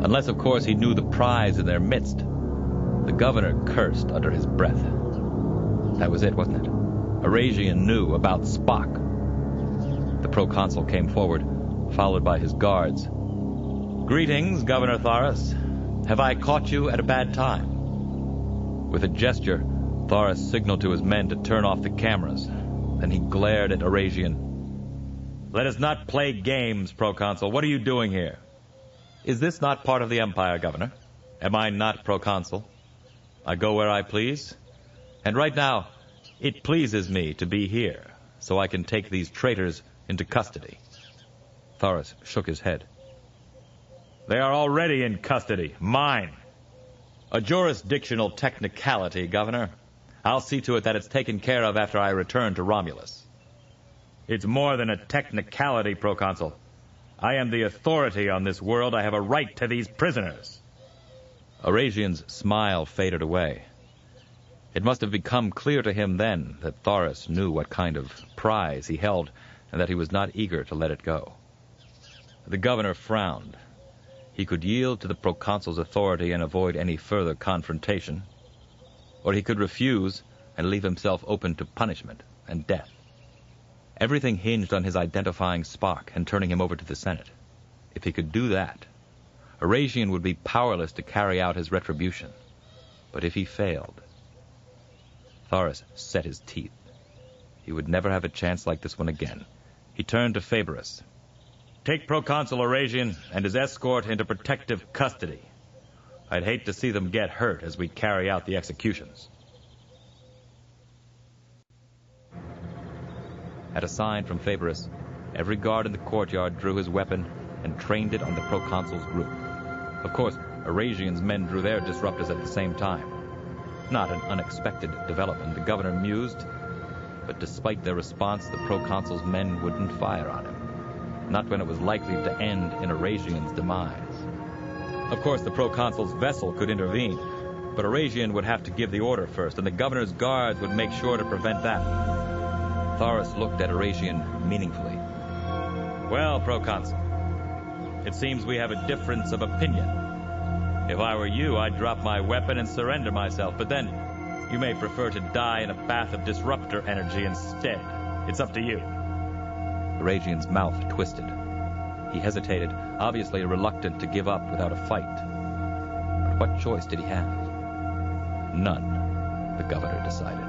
Unless, of course, he knew the prize in their midst. The governor cursed under his breath. That was it, wasn't it? Erasian knew about Spock. The proconsul came forward, followed by his guards. "Greetings, Governor Thoris. Have I caught you at a bad time?" With a gesture, Thoris signaled to his men to turn off the cameras. Then he glared at Erasian. "Let us not play games, Proconsul. What are you doing here? Is this not part of the Empire, Governor? Am I not Proconsul? I go where I please. And right now, it pleases me to be here, so I can take these traitors into custody." Thoris shook his head. "They are already in custody. Mine. A jurisdictional technicality, Governor. I'll see to it that it's taken care of after I return to Romulus." "It's more than a technicality, Proconsul. I am the authority on this world. I have a right to these prisoners." Erasian's smile faded away. It must have become clear to him then that Thoris knew what kind of prize he held, and that he was not eager to let it go. The governor frowned. He could yield to the proconsul's authority and avoid any further confrontation, or he could refuse and leave himself open to punishment and death. Everything hinged on his identifying Spock and turning him over to the Senate. If he could do that, Erasian would be powerless to carry out his retribution. But if he failed... Thoris set his teeth. He would never have a chance like this one again. He turned to Phaedrus. "Take Proconsul Erasian and his escort into protective custody. I'd hate to see them get hurt as we carry out the executions." At a sign from Phaedrus, every guard in the courtyard drew his weapon and trained it on the proconsul's group. Of course, Erasian's men drew their disruptors at the same time. Not an unexpected development, the governor mused, but despite their response, the proconsul's men wouldn't fire on him. Not when it was likely to end in Erasian's demise. Of course, the proconsul's vessel could intervene, but Erasian would have to give the order first, and the governor's guards would make sure to prevent that. Thoris looked at Erasian meaningfully. "Well, Proconsul, it seems we have a difference of opinion. If I were you, I'd drop my weapon and surrender myself, but then you may prefer to die in a bath of disruptor energy instead. It's up to you." Arajian's mouth twisted. He hesitated, obviously reluctant to give up without a fight. But what choice did he have? None, the governor decided.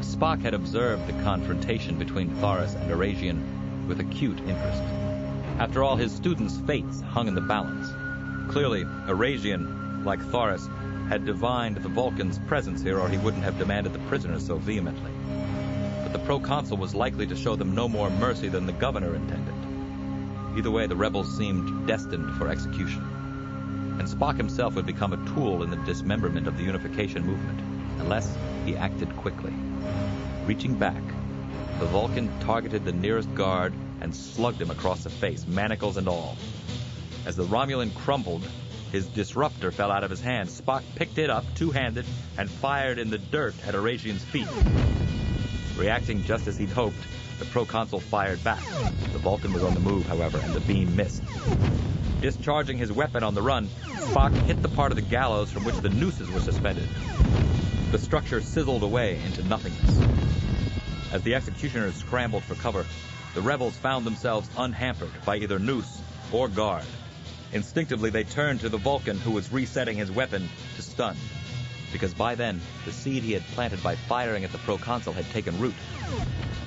Spock had observed the confrontation between Thoris and Arajian with acute interest. After all, his students' fates hung in the balance. Clearly, Arajian, like Thoris, had divined the Vulcan's presence here, or he wouldn't have demanded the prisoners so vehemently. But the proconsul was likely to show them no more mercy than the governor intended. Either way, the rebels seemed destined for execution. And Spock himself would become a tool in the dismemberment of the unification movement, unless he acted quickly. Reaching back, the Vulcan targeted the nearest guard and slugged him across the face, manacles and all. As the Romulan crumpled, his disruptor fell out of his hand. Spock picked it up, two-handed, and fired in the dirt at Arajian's feet. Reacting just as he'd hoped, the proconsul fired back. The Vulcan was on the move, however, and the beam missed. Discharging his weapon on the run, Spock hit the part of the gallows from which the nooses were suspended. The structure sizzled away into nothingness. As the executioners scrambled for cover, the rebels found themselves unhampered by either noose or guard. Instinctively, they turned to the Vulcan, who was resetting his weapon, to stun. Because by then, the seed he had planted by firing at the proconsul had taken root.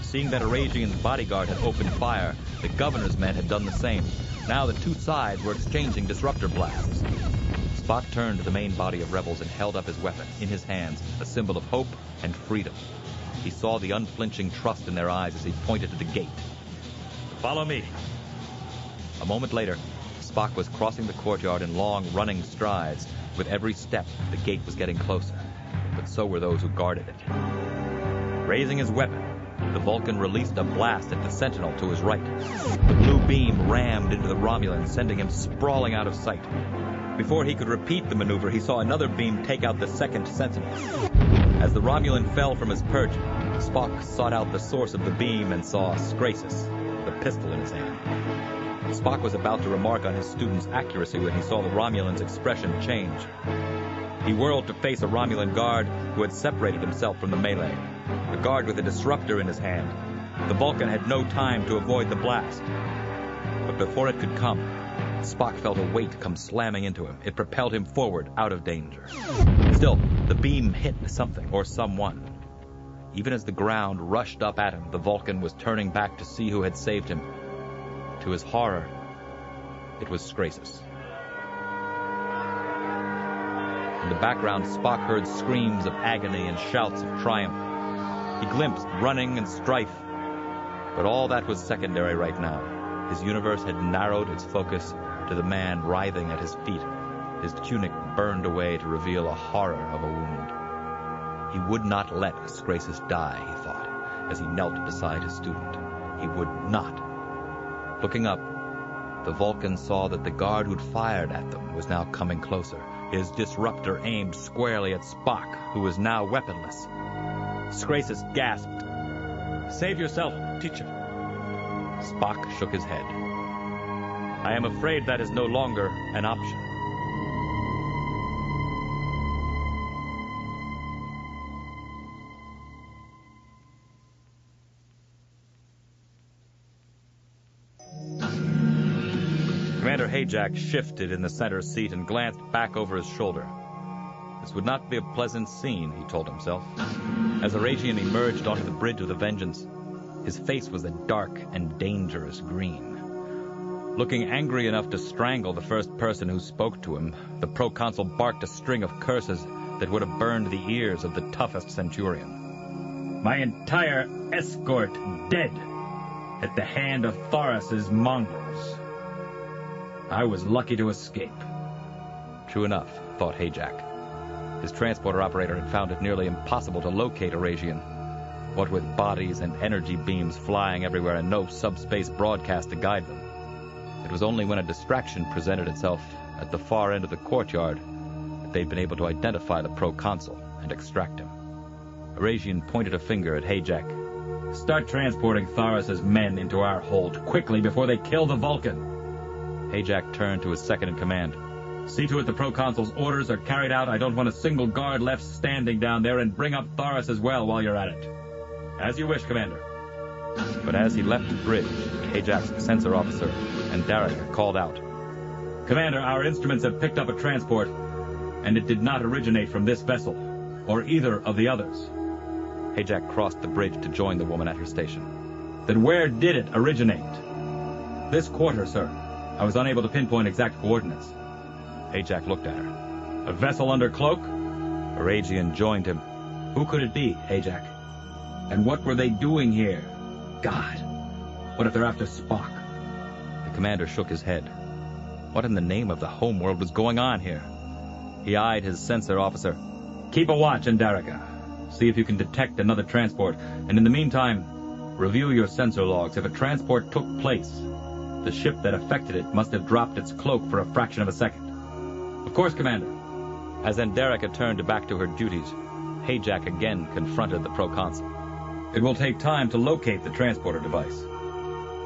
Seeing that Arajian's bodyguard had opened fire, the governor's men had done the same. Now the two sides were exchanging disruptor blasts. Spock turned to the main body of rebels and held up his weapon in his hands, a symbol of hope and freedom. He saw the unflinching trust in their eyes as he pointed to the gate. "Follow me." A moment later, Spock was crossing the courtyard in long, running strides. With every step, the gate was getting closer, but so were those who guarded it. Raising his weapon, the Vulcan released a blast at the sentinel to his right. The blue beam rammed into the Romulan, sending him sprawling out of sight. Before he could repeat the maneuver, he saw another beam take out the second sentinel. As the Romulan fell from his perch, Spock sought out the source of the beam and saw Scrasus, the pistol in his hand. Spock was about to remark on his student's accuracy when he saw the Romulan's expression change. He whirled to face a Romulan guard who had separated himself from the melee, a guard with a disruptor in his hand. The Vulcan had no time to avoid the blast. But before it could come, Spock felt a weight come slamming into him. It propelled him forward, out of danger. Still, the beam hit something or someone. Even as the ground rushed up at him, the Vulcan was turning back to see who had saved him. To his horror, it was Scrasus. In the background, Spock heard screams of agony and shouts of triumph. He glimpsed running and strife, but all that was secondary right now. His universe had narrowed its focus to the man writhing at his feet, his tunic burned away to reveal a horror of a wound. He would not let Scrasus die, he thought, as he knelt beside his student. He would not. Looking up, the Vulcan saw that the guard who'd fired at them was now coming closer, his disruptor aimed squarely at Spock, who was now weaponless. Scrasus gasped, "Save yourself, teacher." Spock shook his head. "I am afraid that is no longer an option." Commander Hayjack shifted in the center seat and glanced back over his shoulder. This would not be a pleasant scene, he told himself. As Arajian emerged onto the bridge of the Vengeance, his face was a dark and dangerous green. Looking angry enough to strangle the first person who spoke to him, the proconsul barked a string of curses that would have burned the ears of the toughest centurion. "My entire escort dead at the hand of Thoris's mongrels. I was lucky to escape." True enough, thought Hayjack. His transporter operator had found it nearly impossible to locate Arajian. What with bodies and energy beams flying everywhere and no subspace broadcast to guide them. It was only when a distraction presented itself at the far end of the courtyard that they'd been able to identify the proconsul and extract him. Arajian pointed a finger at Hayjack. Start transporting Tharas's men into our hold quickly before they kill the Vulcan. Ajax turned to his second-in-command. See to it the proconsul's orders are carried out. I don't want a single guard left standing down there, and bring up Tharas as well while you're at it. As you wish, Commander. But as he left the bridge, Ajax's sensor officer and Daraka called out. Commander, our instruments have picked up a transport, and it did not originate from this vessel, or either of the others. Ajax crossed the bridge to join the woman at her station. Then where did it originate? This quarter, sir. I was unable to pinpoint exact coordinates. Ajax looked at her. A vessel under cloak? Aragian joined him. Who could it be, Ajax? And what were they doing here? God, what if they're after Spock? The commander shook his head. What in the name of the homeworld was going on here? He eyed his sensor officer. Keep a watch, Daraka. See if you can detect another transport, and in the meantime, review your sensor logs. If a transport took place, the ship that affected it must have dropped its cloak for a fraction of a second. Of course, Commander. As Daraka turned back to her duties, Ajax again confronted the proconsul. It will take time to locate the transporter device.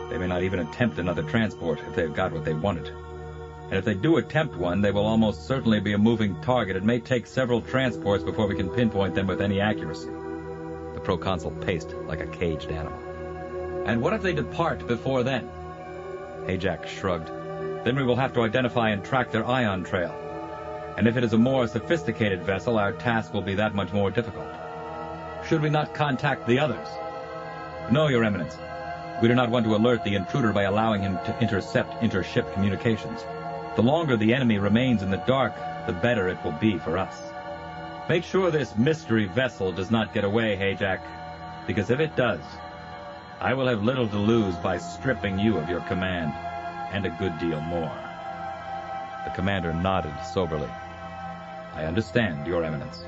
They may not even attempt another transport if they've got what they wanted. And if they do attempt one, they will almost certainly be a moving target. It may take several transports before we can pinpoint them with any accuracy. The proconsul paced like a caged animal. And what if they depart before then? Ajax shrugged. Then we will have to identify and track their ion trail. And if it is a more sophisticated vessel, our task will be that much more difficult. Should we not contact the others? No, Your Eminence. We do not want to alert the intruder by allowing him to intercept intership communications. The longer the enemy remains in the dark, the better it will be for us. Make sure this mystery vessel does not get away, Ajax, because if it does, I will have little to lose by stripping you of your command, and a good deal more. The commander nodded soberly. I understand, Your Eminence.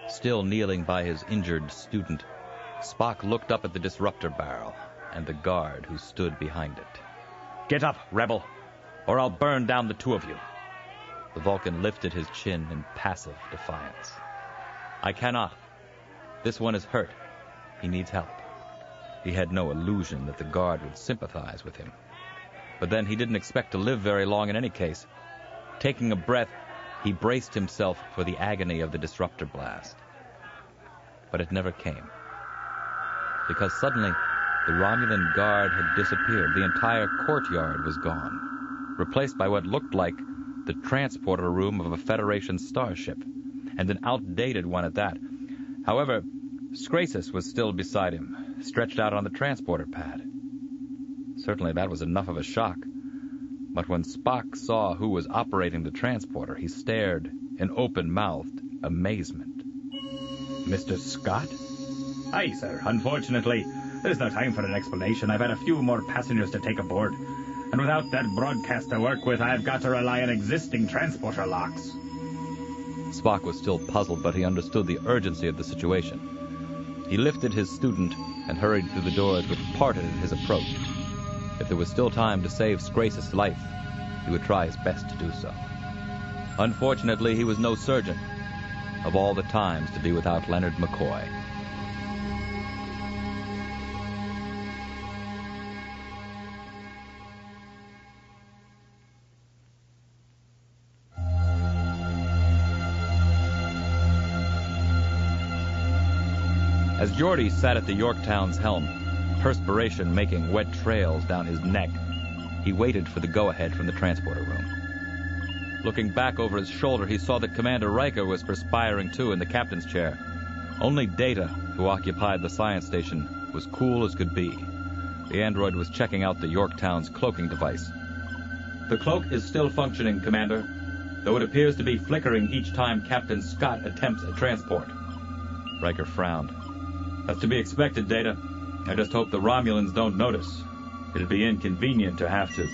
Still kneeling by his injured student, Spock looked up at the disruptor barrel and the guard who stood behind it. Get up, rebel, or I'll burn down the two of you. The Vulcan lifted his chin in passive defiance. I cannot. This one is hurt. He needs help. He had no illusion that the guard would sympathize with him. But then he didn't expect to live very long in any case. Taking a breath, he braced himself for the agony of the disruptor blast. But it never came. Because suddenly, the Romulan guard had disappeared. The entire courtyard was gone, replaced by what looked like the transporter room of a Federation starship, and an outdated one at that. However, Scrasus was still beside him, stretched out on the transporter pad. Certainly that was enough of a shock. But when Spock saw who was operating the transporter, he stared in open-mouthed amazement. Mr. Scott? Aye, sir. Unfortunately, there's no time for an explanation. I've had a few more passengers to take aboard. And without that broadcast to work with, I've got to rely on existing transporter locks. Spock was still puzzled, but he understood the urgency of the situation. He lifted his student and hurried through the doors which parted at his approach. If there was still time to save Scrasus' life, he would try his best to do so. Unfortunately, he was no surgeon. Of all the times to be without Leonard McCoy. As Geordi sat at the Yorktown's helm, perspiration making wet trails down his neck, he waited for the go-ahead from the transporter room. Looking back over his shoulder, he saw that Commander Riker was perspiring too in the captain's chair. Only Data, who occupied the science station, was cool as could be. The android was checking out the Yorktown's cloaking device. The cloak is still functioning, Commander, though it appears to be flickering each time Captain Scott attempts a transport. Riker frowned. That's to be expected, Data. I just hope the Romulans don't notice. It'd be inconvenient to have to...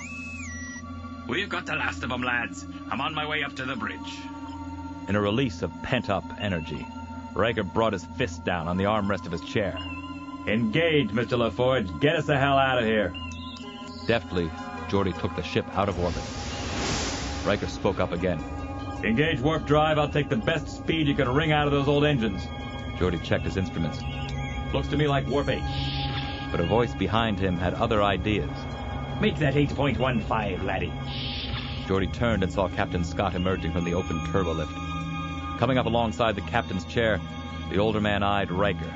We've got the last of them, lads. I'm on my way up to the bridge. In a release of pent-up energy, Riker brought his fist down on the armrest of his chair. Engage, Mr. LaForge. Get us the hell out of here. Deftly, Geordi took the ship out of orbit. Riker spoke up again. Engage warp drive. I'll take the best speed you can wring out of those old engines. Geordi checked his instruments. Looks to me like warp 8. But a voice behind him had other ideas. Make that 8.15, laddie. Geordi turned and saw Captain Scott emerging from the open turbolift. Coming up alongside the captain's chair, the older man eyed Riker.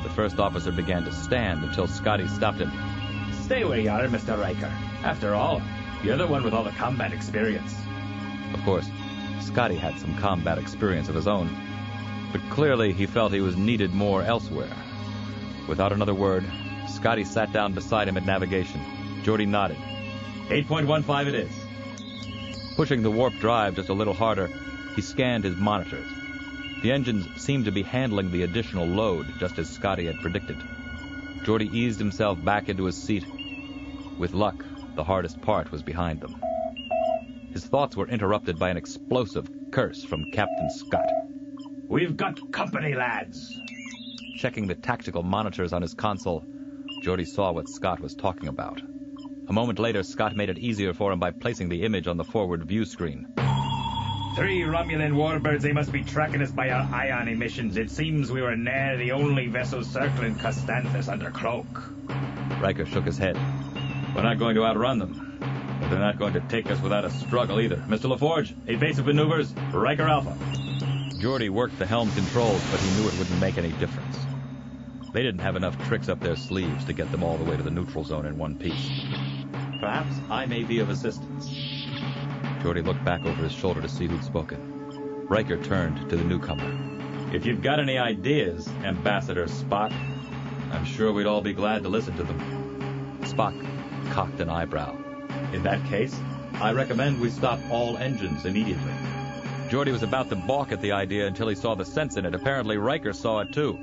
The first officer began to stand until Scotty stopped him. Stay where you are, Mr. Riker. After all, you're the one with all the combat experience. Of course, Scotty had some combat experience of his own, but clearly he felt he was needed more elsewhere. Without another word, Scotty sat down beside him at navigation. Geordi nodded. 8.15 it is. Pushing the warp drive just a little harder, he scanned his monitors. The engines seemed to be handling the additional load, just as Scotty had predicted. Geordi eased himself back into his seat. With luck, the hardest part was behind them. His thoughts were interrupted by an explosive curse from Captain Scott. We've got company, lads. Checking the tactical monitors on his console, Geordi saw what Scott was talking about. A moment later, Scott made it easier for him by placing the image on the forward view screen. 3 Romulan warbirds. They must be tracking us by our ion emissions. It seems we were near the only vessel circling Costanthus under cloak. Riker shook his head. We're not going to outrun them, but they're not going to take us without a struggle either. Mr. LaForge, evasive maneuvers, Riker Alpha. Geordi worked the helm controls, but he knew it wouldn't make any difference. They didn't have enough tricks up their sleeves to get them all the way to the neutral zone in one piece. Perhaps I may be of assistance. Geordi looked back over his shoulder to see who'd spoken. Riker turned to the newcomer. If you've got any ideas, Ambassador Spock, I'm sure we'd all be glad to listen to them. Spock cocked an eyebrow. In that case, I recommend we stop all engines immediately. Geordi was about to balk at the idea until he saw the sense in it. Apparently, Riker saw it too.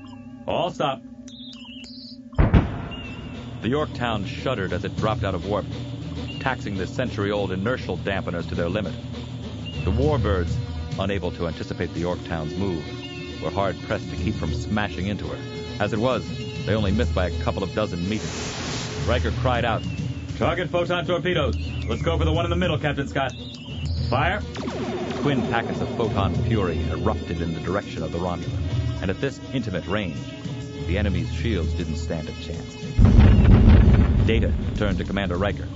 All stop. The Yorktown shuddered as it dropped out of warp, taxing the century-old inertial dampeners to their limit. The warbirds, unable to anticipate the Yorktown's move, were hard-pressed to keep from smashing into her. As it was, they only missed by a couple of dozen meters. Riker cried out, Target photon torpedoes. Let's go for the one in the middle, Captain Scott. Fire! Twin packets of photon fury erupted in the direction of the Romulan, and at this intimate range, the enemy's shields didn't stand a chance. Data turned to Commander Riker.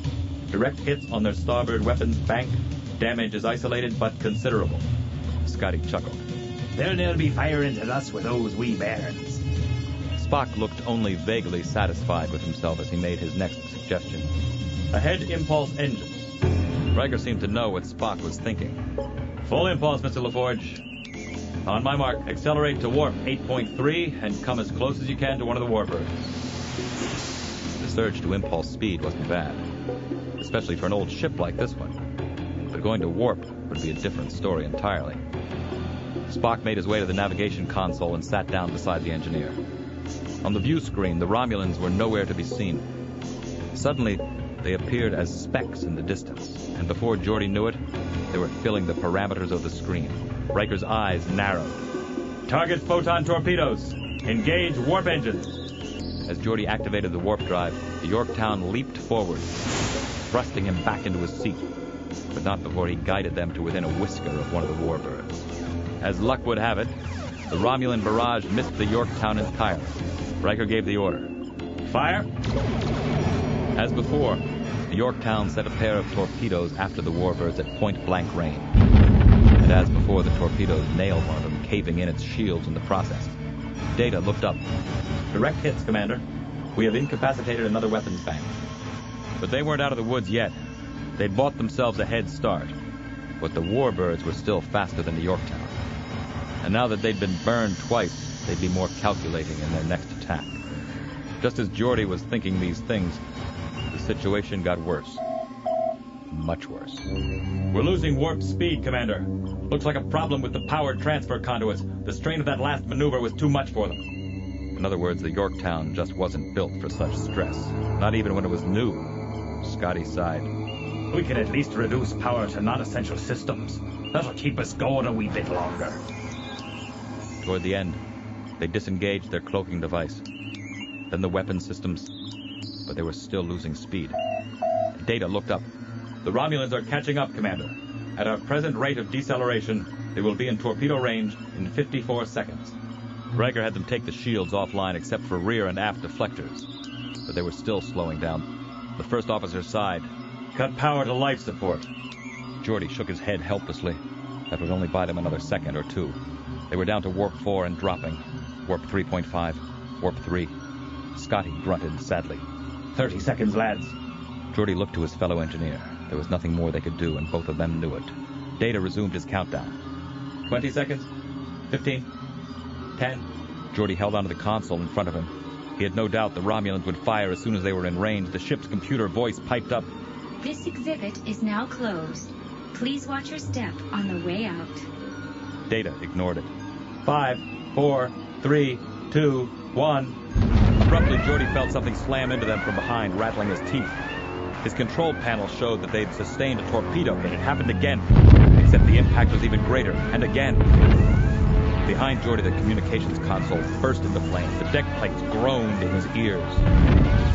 Direct hits on their starboard weapons bank. Damage is isolated but considerable. Scotty chuckled. They'll be firing at us with those wee bairns. Spock looked only vaguely satisfied with himself as he made his next suggestion. Ahead impulse engines. Riker seemed to know what Spock was thinking. Full impulse, Mr. LaForge. On my mark, accelerate to warp 8.3 and come as close as you can to one of the warbirds. The surge to impulse speed wasn't bad, especially for an old ship like this one. But going to warp would be a different story entirely. Spock made his way to the navigation console and sat down beside the engineer. On the view screen, the Romulans were nowhere to be seen. Suddenly, they appeared as specks in the distance, and before Geordi knew it, they were filling the parameters of the screen. Riker's eyes narrowed. Target photon torpedoes. Engage warp engines. As Geordi activated the warp drive, the Yorktown leaped forward, thrusting him back into his seat, but not before he guided them to within a whisker of one of the warbirds. As luck would have it, the Romulan barrage missed the Yorktown entirely. Riker gave the order. Fire! As before, the Yorktown set a pair of torpedoes after the warbirds at point-blank range. And as before, the torpedoes nailed one of them, caving in its shields in the process. Data looked up. Direct hits, Commander. We have incapacitated another weapons bank. But they weren't out of the woods yet. They'd bought themselves a head start. But the warbirds were still faster than the Yorktown. And now that they'd been burned twice, they'd be more calculating in their next attack. Just as Geordi was thinking these things, the situation got worse. Much worse. We're losing warp speed, Commander. Looks like a problem with the power transfer conduits. The strain of that last maneuver was too much for them. In other words, the Yorktown just wasn't built for such stress. Not even when it was new. Scotty sighed. We can at least reduce power to non-essential systems. That'll keep us going a wee bit longer. Toward the end, they disengaged their cloaking device. Then the weapon systems, but they were still losing speed. Data looked up. The Romulans are catching up, Commander. At our present rate of deceleration, they will be in torpedo range in 54 seconds. Riker had them take the shields offline except for rear and aft deflectors, but they were still slowing down. The first officer sighed. Cut power to life support. Geordi shook his head helplessly. That would only buy them another second or two. They were down to warp 4 and dropping. Warp 3.5, warp 3. Scotty grunted sadly. 30 seconds, lads. Geordi looked to his fellow engineer. There was nothing more they could do, and both of them knew it. Data resumed his countdown. 20 seconds. 15. 10. Geordi held onto the console in front of him. He had no doubt the Romulans would fire as soon as they were in range. The ship's computer voice piped up. This exhibit is now closed. Please watch your step on the way out. Data ignored it. 5, 4, 3, 2, 1. Abruptly, Geordi felt something slam into them from behind, rattling his teeth. His control panel showed that they'd sustained a torpedo. It had happened again, except the impact was even greater, and again. Behind Geordi, the communications console burst into flames. The deck plates groaned in his ears.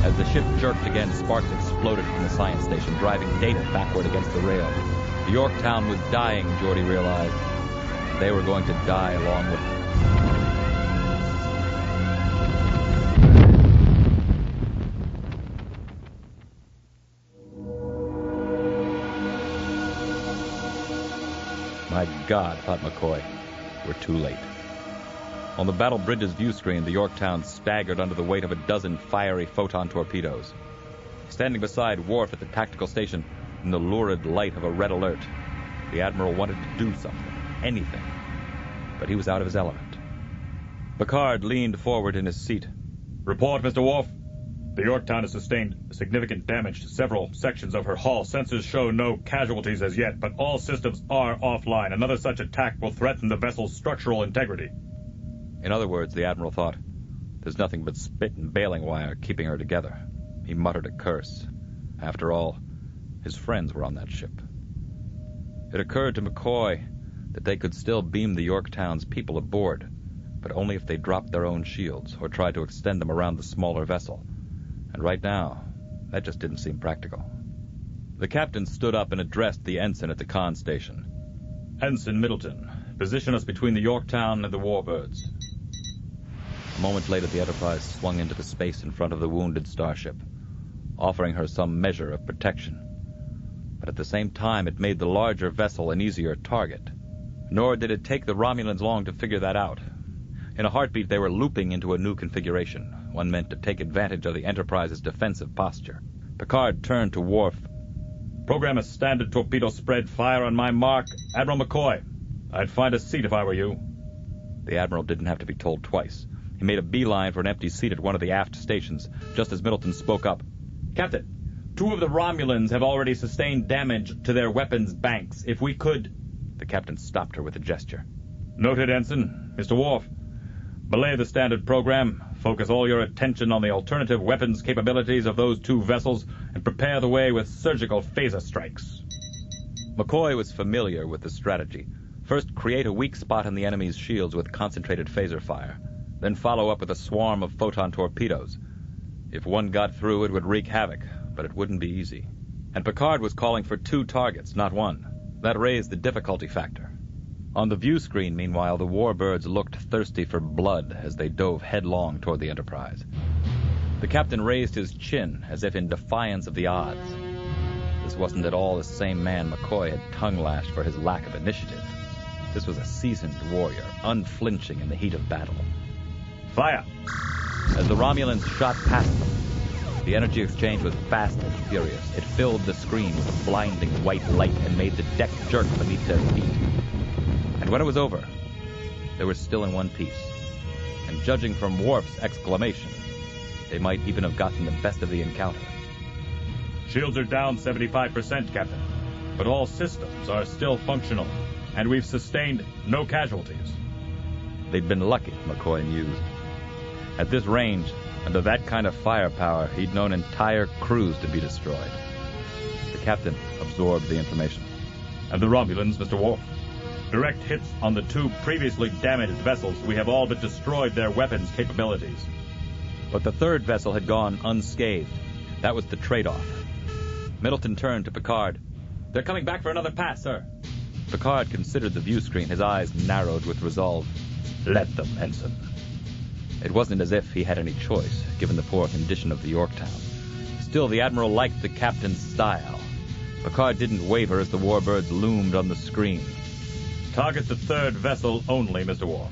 As the ship jerked again, sparks exploded from the science station, driving Data backward against the rail. The Yorktown was dying, Geordi realized. They were going to die along with it. My God, thought McCoy. We're too late. On the Battle Bridge's view screen, the Yorktown staggered under the weight of a dozen fiery photon torpedoes. Standing beside Worf at the tactical station, in the lurid light of a red alert, the Admiral wanted to do something, anything. But he was out of his element. Picard leaned forward in his seat. Report, Mr. Worf. The Yorktown has sustained significant damage to several sections of her hull. Sensors show no casualties as yet, but all systems are offline. Another such attack will threaten the vessel's structural integrity. In other words, the Admiral thought, there's nothing but spit and baling wire keeping her together. He muttered a curse. After all, his friends were on that ship. It occurred to McCoy that they could still beam the Yorktown's people aboard, but only if they dropped their own shields or tried to extend them around the smaller vessel. And right now, that just didn't seem practical. The captain stood up and addressed the ensign at the con station. Ensign Middleton, position us between the Yorktown and the Warbirds. A moment later, the Enterprise swung into the space in front of the wounded starship, offering her some measure of protection. But at the same time, it made the larger vessel an easier target. Nor did it take the Romulans long to figure that out. In a heartbeat, they were looping into a new configuration, one meant to take advantage of the Enterprise's defensive posture. Picard turned to Worf. Program a standard torpedo spread, fire on my mark. Admiral McCoy, I'd find a seat if I were you. The Admiral didn't have to be told twice. He made a beeline for an empty seat at one of the aft stations, just as Middleton spoke up. Captain, 2 of the Romulans have already sustained damage to their weapons banks. If we could... The captain stopped her with a gesture. Noted, Ensign. Mr. Worf, belay the standard program. Focus all your attention on the alternative weapons capabilities of those 2 vessels and prepare the way with surgical phaser strikes. McCoy was familiar with the strategy. First, create a weak spot in the enemy's shields with concentrated phaser fire. Then follow up with a swarm of photon torpedoes. If one got through, it would wreak havoc, but it wouldn't be easy. And Picard was calling for 2 targets, not 1. That raised the difficulty factor. On the view screen, meanwhile, the warbirds looked thirsty for blood as they dove headlong toward the Enterprise. The captain raised his chin as if in defiance of the odds. This wasn't at all the same man McCoy had tongue-lashed for his lack of initiative. This was a seasoned warrior, unflinching in the heat of battle. Fire! As the Romulans shot past them, the energy exchange was fast and furious. It filled the screen with a blinding white light and made the deck jerk beneath their feet. And when it was over, they were still in one piece. And judging from Worf's exclamation, they might even have gotten the best of the encounter. Shields are down 75%, Captain. But all systems are still functional, and we've sustained no casualties. They'd been lucky, McCoy mused. At this range, under that kind of firepower, he'd known entire crews to be destroyed. The captain absorbed the information. And the Romulans, Mr. Worf? Direct hits on the 2 previously damaged vessels. We have all but destroyed their weapons capabilities. But the 3rd vessel had gone unscathed. That was the trade-off. Middleton turned to Picard. They're coming back for another pass, sir. Picard considered the view screen, his eyes narrowed with resolve. Let them, Ensign. It wasn't as if he had any choice, given the poor condition of the Yorktown. Still, the Admiral liked the captain's style. Picard didn't waver as the warbirds loomed on the screen. Target the third vessel only, Mr. Worf.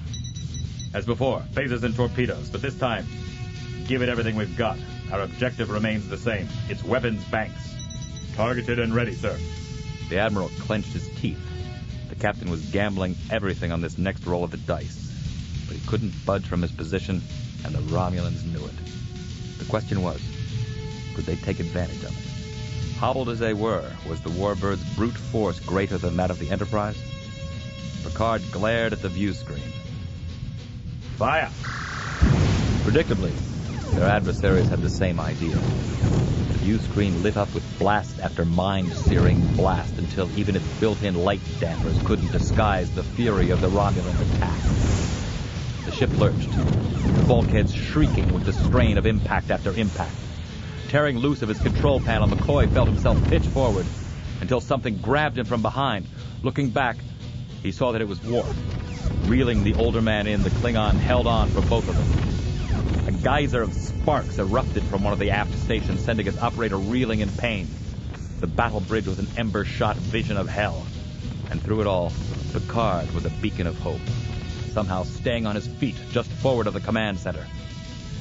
As before, phasers and torpedoes, but this time, give it everything we've got. Our objective remains the same. It's weapons banks. Targeted and ready, sir. The Admiral clenched his teeth. The captain was gambling everything on this next roll of the dice. But he couldn't budge from his position, and the Romulans knew it. The question was, could they take advantage of it? Hobbled as they were, was the warbirds' brute force greater than that of the Enterprise? Picard glared at the view screen. Fire! Predictably, their adversaries had the same idea. The view screen lit up with blast after mind-searing blast until even its built-in light dampers couldn't disguise the fury of the Romulan attack. The ship lurched, the bulkheads shrieking with the strain of impact after impact. Tearing loose of his control panel, McCoy felt himself pitch forward until something grabbed him from behind. Looking back, he saw that it was Worf. Reeling the older man in, the Klingon held on for both of them. A geyser of sparks erupted from one of the aft stations, sending its operator reeling in pain. The battle bridge was an ember-shot vision of hell. And through it all, Picard was a beacon of hope, somehow staying on his feet just forward of the command center.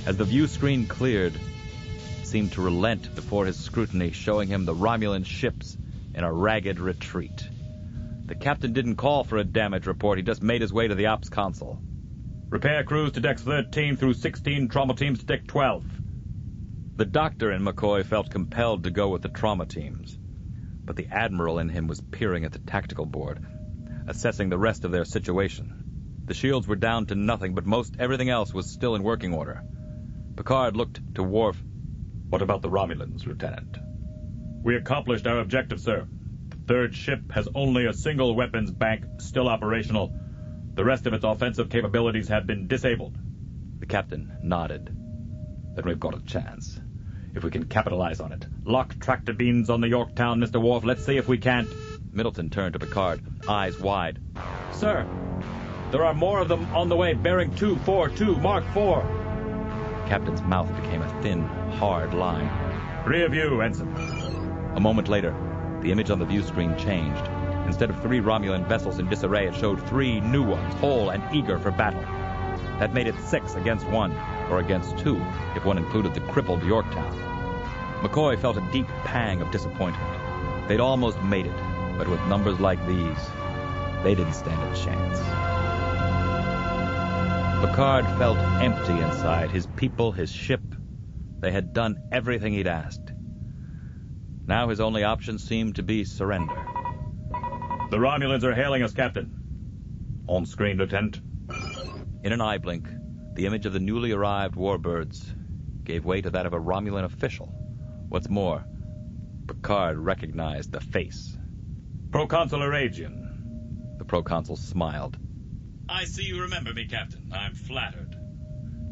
As the view screen cleared, it seemed to relent before his scrutiny, showing him the Romulan ships in a ragged retreat. The captain didn't call for a damage report. He just made his way to the ops console. Repair crews to decks 13 through 16, trauma teams to deck 12. The doctor in McCoy felt compelled to go with the trauma teams. But the admiral in him was peering at the tactical board, assessing the rest of their situation. The shields were down to nothing, but most everything else was still in working order. Picard looked to Worf. What about the Romulans, Lieutenant? We accomplished our objective, sir. The third ship has only a single weapons bank still operational. The rest of its offensive capabilities have been disabled. The captain nodded. Then we've got a chance. If we can capitalize on it. Lock tractor beams on the Yorktown, Mr. Worf. Let's see if we can't. Middleton turned to Picard, eyes wide. Sir, there are more of them on the way, bearing 242, Mark 4. The captain's mouth became a thin, hard line. 3 of you, Ensign. A moment later, the image on the view screen changed. Instead of 3 Romulan vessels in disarray, it showed 3 new ones, whole and eager for battle. That made it 6 against 1, or against 2, if one included the crippled Yorktown. McCoy felt a deep pang of disappointment. They'd almost made it, but with numbers like these, they didn't stand a chance. Picard felt empty inside. His people, his ship, they had done everything he'd asked. Now his only option seemed to be surrender. The Romulans are hailing us, Captain. On screen, Lieutenant. In an eye blink, the image of the newly arrived warbirds gave way to that of a Romulan official. What's more, Picard recognized the face. Proconsul Aragian. The proconsul smiled. I see you remember me, Captain. I'm flattered.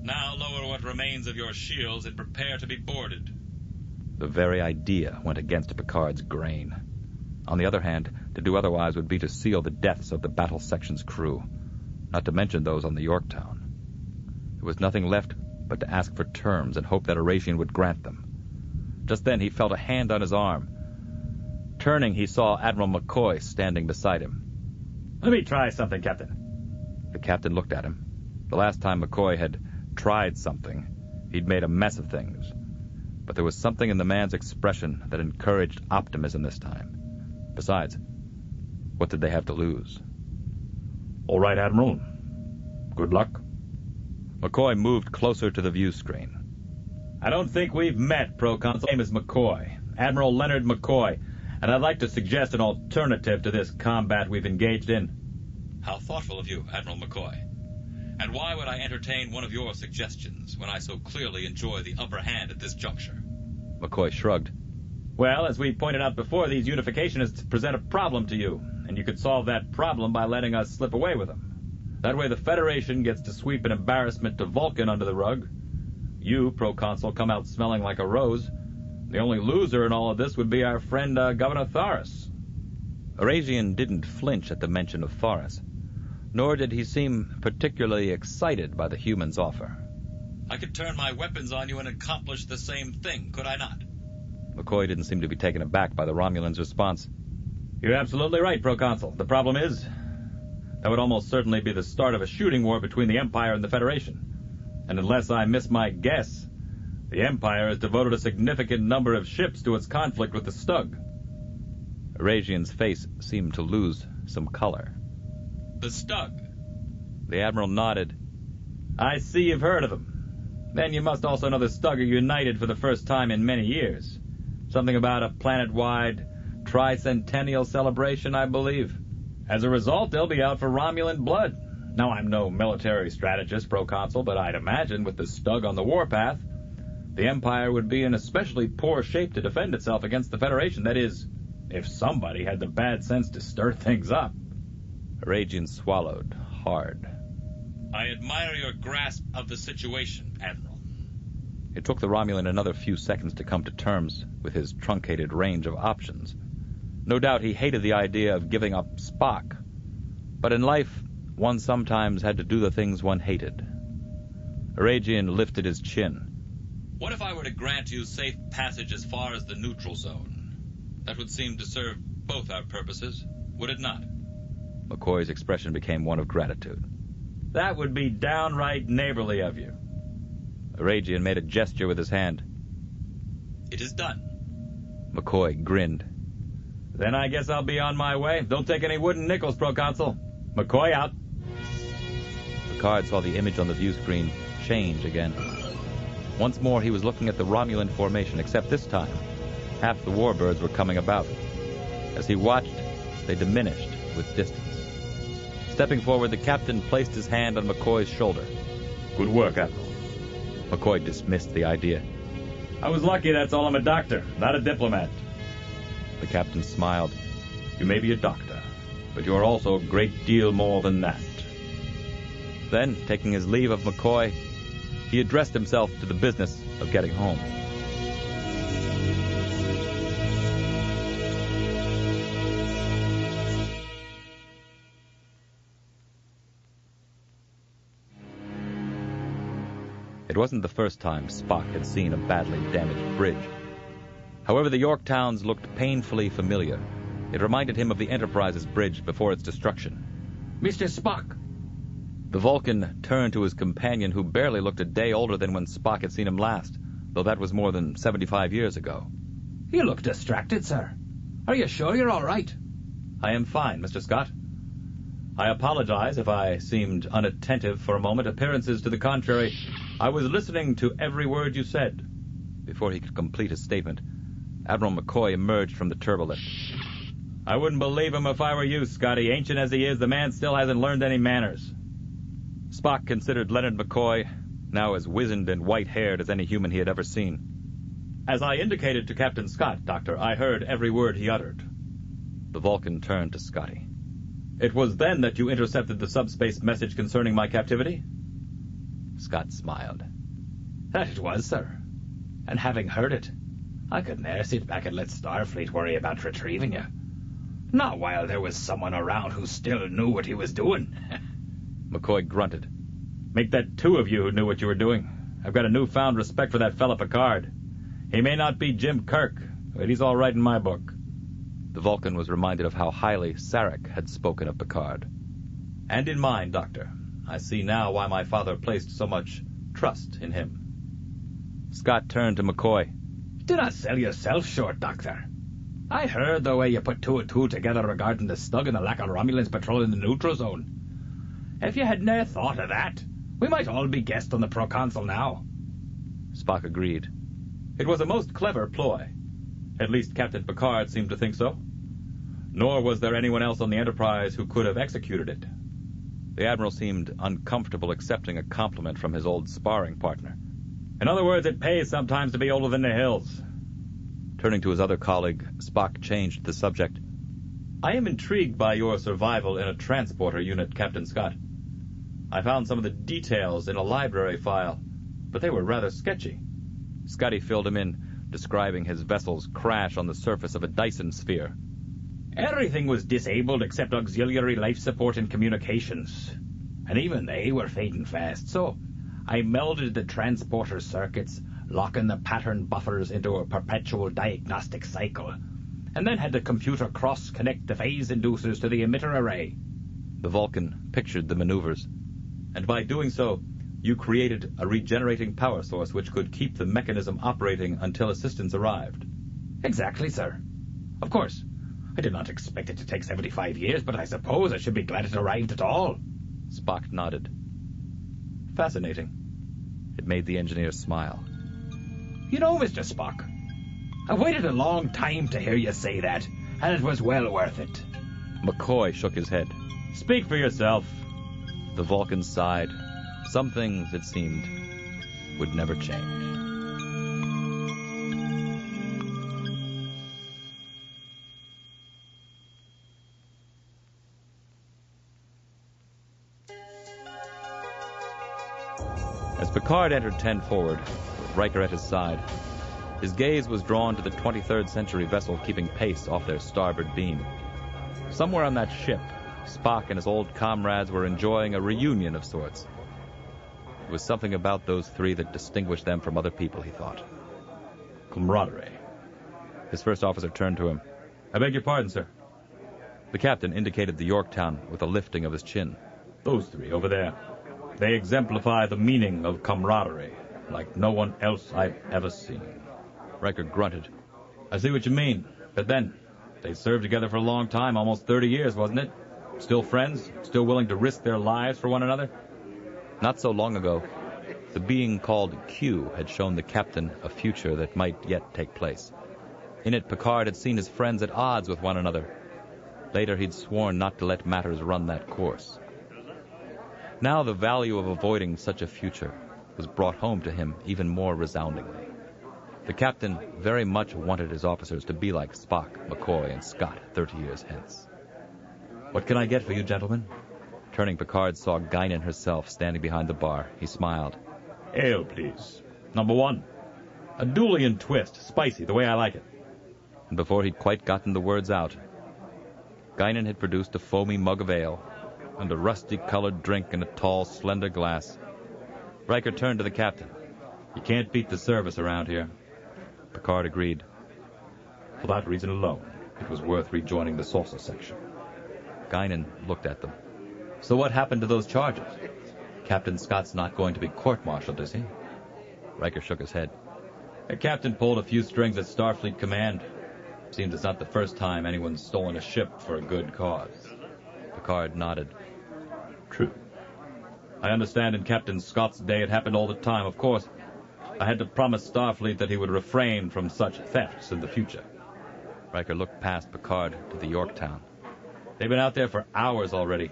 Now lower what remains of your shields and prepare to be boarded. The very idea went against Picard's grain. On the other hand, to do otherwise would be to seal the deaths of the battle section's crew, not to mention those on the Yorktown. There was nothing left but to ask for terms and hope that Aragian would grant them. Just then he felt a hand on his arm. Turning, he saw Admiral McCoy standing beside him. Let me try something, Captain. The captain looked at him. The last time McCoy had tried something, he'd made a mess of things. But there was something in the man's expression that encouraged optimism this time. Besides, what did they have to lose? All right, Admiral. Good luck. McCoy moved closer to the view screen. I don't think we've met, Proconsul. His name is McCoy. Admiral Leonard McCoy. And I'd like to suggest an alternative to this combat we've engaged in. How thoughtful of you, Admiral McCoy. And why would I entertain one of your suggestions when I so clearly enjoy the upper hand at this juncture? McCoy shrugged. Well, as we pointed out before, these unificationists present a problem to you, and you could solve that problem by letting us slip away with them. That way the Federation gets to sweep an embarrassment to Vulcan under the rug. You, Proconsul, come out smelling like a rose, The only loser in all of this would be our friend Governor Tharis. Arazian didn't flinch at the mention of Tharis, nor did he seem particularly excited by the human's offer. I could turn my weapons on you and accomplish the same thing, could I not? McCoy didn't seem to be taken aback by the Romulan's response. You're absolutely right, Proconsul. The problem is, that would almost certainly be the start of a shooting war between the Empire and the Federation. And unless I miss my guess, the Empire has devoted a significant number of ships to its conflict with the Stug. Arazian's face seemed to lose some color. The Stug? The Admiral nodded. I see you've heard of them. Then you must also know the Stug are united for the first time in many years. Something about a planet-wide tricentennial celebration, I believe. As a result, they'll be out for Romulan blood. Now, I'm no military strategist, Proconsul, but I'd imagine with the Stug on the warpath, the Empire would be in especially poor shape to defend itself against the Federation. That is, if somebody had the bad sense to stir things up. Arazian swallowed hard. I admire your grasp of the situation, Admiral. It took the Romulan another few seconds to come to terms with his truncated range of options. No doubt he hated the idea of giving up Spock. But in life, one sometimes had to do the things one hated. Arazian lifted his chin. What if I were to grant you safe passage as far as the neutral zone? That would seem to serve both our purposes, would it not? McCoy's expression became one of gratitude. That would be downright neighborly of you. Arazian made a gesture with his hand. It is done. McCoy grinned. Then I guess I'll be on my way. Don't take any wooden nickels, Proconsul. McCoy out. Picard saw the image on the view screen change again. Once more he was looking at the Romulan formation, except this time half the warbirds were coming about. As he watched, they diminished with distance. Stepping forward, the captain placed his hand on McCoy's shoulder. Good work, Admiral. McCoy dismissed the idea. I was lucky, that's all. I'm a doctor, not a diplomat. The captain smiled. You may be a doctor, but you are also a great deal more than that. Then, taking his leave of McCoy, he addressed himself to the business of getting home. It wasn't the first time Spock had seen a badly damaged bridge. However, the Yorktowns looked painfully familiar. It reminded him of the Enterprise's bridge before its destruction. Mr. Spock! The Vulcan turned to his companion, who barely looked a day older than when Spock had seen him last, though that was more than 75 years ago. You look distracted, sir. Are you sure you're all right? I am fine, Mr. Scott. I apologize if I seemed unattentive for a moment. Appearances to the contrary. I was listening to every word you said. Before he could complete his statement, Admiral McCoy emerged from the turbolift. I wouldn't believe him if I were you, Scotty. Ancient as he is, the man still hasn't learned any manners. Spock considered Leonard McCoy, now as wizened and white-haired as any human he had ever seen. As I indicated to Captain Scott, Doctor, I heard every word he uttered. The Vulcan turned to Scotty. It was then that you intercepted the subspace message concerning my captivity? Scott smiled. That it was, sir. And having heard it, I could ne'er sit back and let Starfleet worry about retrieving you. Not while there was someone around who still knew what he was doing. McCoy grunted. Make that two of you who knew what you were doing. I've got a newfound respect for that fella Picard. He may not be Jim Kirk, but he's all right in my book. The Vulcan was reminded of how highly Sarek had spoken of Picard. And in mine, Doctor. I see now why my father placed so much trust in him. Scott turned to McCoy. Do not sell yourself short, Doctor. I heard the way you put two and two together regarding the Stug and the lack of Romulans patrolling the neutral zone. If you had ne'er thought of that, we might all be guests on the Proconsul now. Spock agreed. It was a most clever ploy. At least Captain Picard seemed to think so. Nor was there anyone else on the Enterprise who could have executed it. The Admiral seemed uncomfortable accepting a compliment from his old sparring partner. In other words, it pays sometimes to be older than the hills. Turning to his other colleague, Spock changed the subject. I am intrigued by your survival in a transporter unit, Captain Scott. I found some of the details in a library file, but they were rather sketchy. Scotty filled him in, describing his vessel's crash on the surface of a Dyson sphere. Everything was disabled except auxiliary life support and communications. And even they were fading fast, so I melded the transporter circuits, locking the pattern buffers into a perpetual diagnostic cycle, and then had the computer cross-connect the phase inducers to the emitter array. The Vulcan pictured the maneuvers, and by doing so, you created a regenerating power source which could keep the mechanism operating until assistance arrived. Exactly, sir. Of course, I did not expect it to take 75 years, but I suppose I should be glad it arrived at all. Spock nodded. Fascinating. It made the engineer smile. You know, Mr. Spock, I've waited a long time to hear you say that, and it was well worth it. McCoy shook his head. Speak for yourself. The Vulcan sighed. Some things, it seemed, would never change. As Picard entered 10 forward, with Riker at his side, his gaze was drawn to the 23rd century vessel keeping pace off their starboard beam. Somewhere on that ship, Spock and his old comrades were enjoying a reunion of sorts. It was something about those three that distinguished them from other people, he thought. Camaraderie. His first officer turned to him. I beg your pardon, sir. The captain indicated the Yorktown with a lifting of his chin. Those three over there. They exemplify the meaning of camaraderie, like no one else I've ever seen. Riker grunted. I see what you mean. But then, they served together for a long time, almost 30 years, wasn't it? Still friends? Still willing to risk their lives for one another? Not so long ago, the being called Q had shown the captain a future that might yet take place. In it, Picard had seen his friends at odds with one another. Later, he'd sworn not to let matters run that course. Now the value of avoiding such a future was brought home to him even more resoundingly. The captain very much wanted his officers to be like Spock, McCoy, and Scott 30 years hence. What can I get for you, gentlemen? Turning, Picard saw Guinan herself standing behind the bar. He smiled. Ale, please. Number 1. A Dulian twist, spicy, the way I like it. And before he'd quite gotten the words out, Guinan had produced a foamy mug of ale and a rusty-colored drink in a tall, slender glass. Riker turned to the captain. You can't beat the service around here. Picard agreed. For that reason alone, it was worth rejoining the saucer section. Guinan looked at them. So what happened to those charges? Captain Scott's not going to be court-martialed, is he? Riker shook his head. The captain pulled a few strings at Starfleet Command. Seems it's not the first time anyone's stolen a ship for a good cause. Picard nodded. True. I understand in Captain Scott's day it happened all the time. Of course, I had to promise Starfleet that he would refrain from such thefts in the future. Riker looked past Picard to the Yorktown. They've been out there for hours already.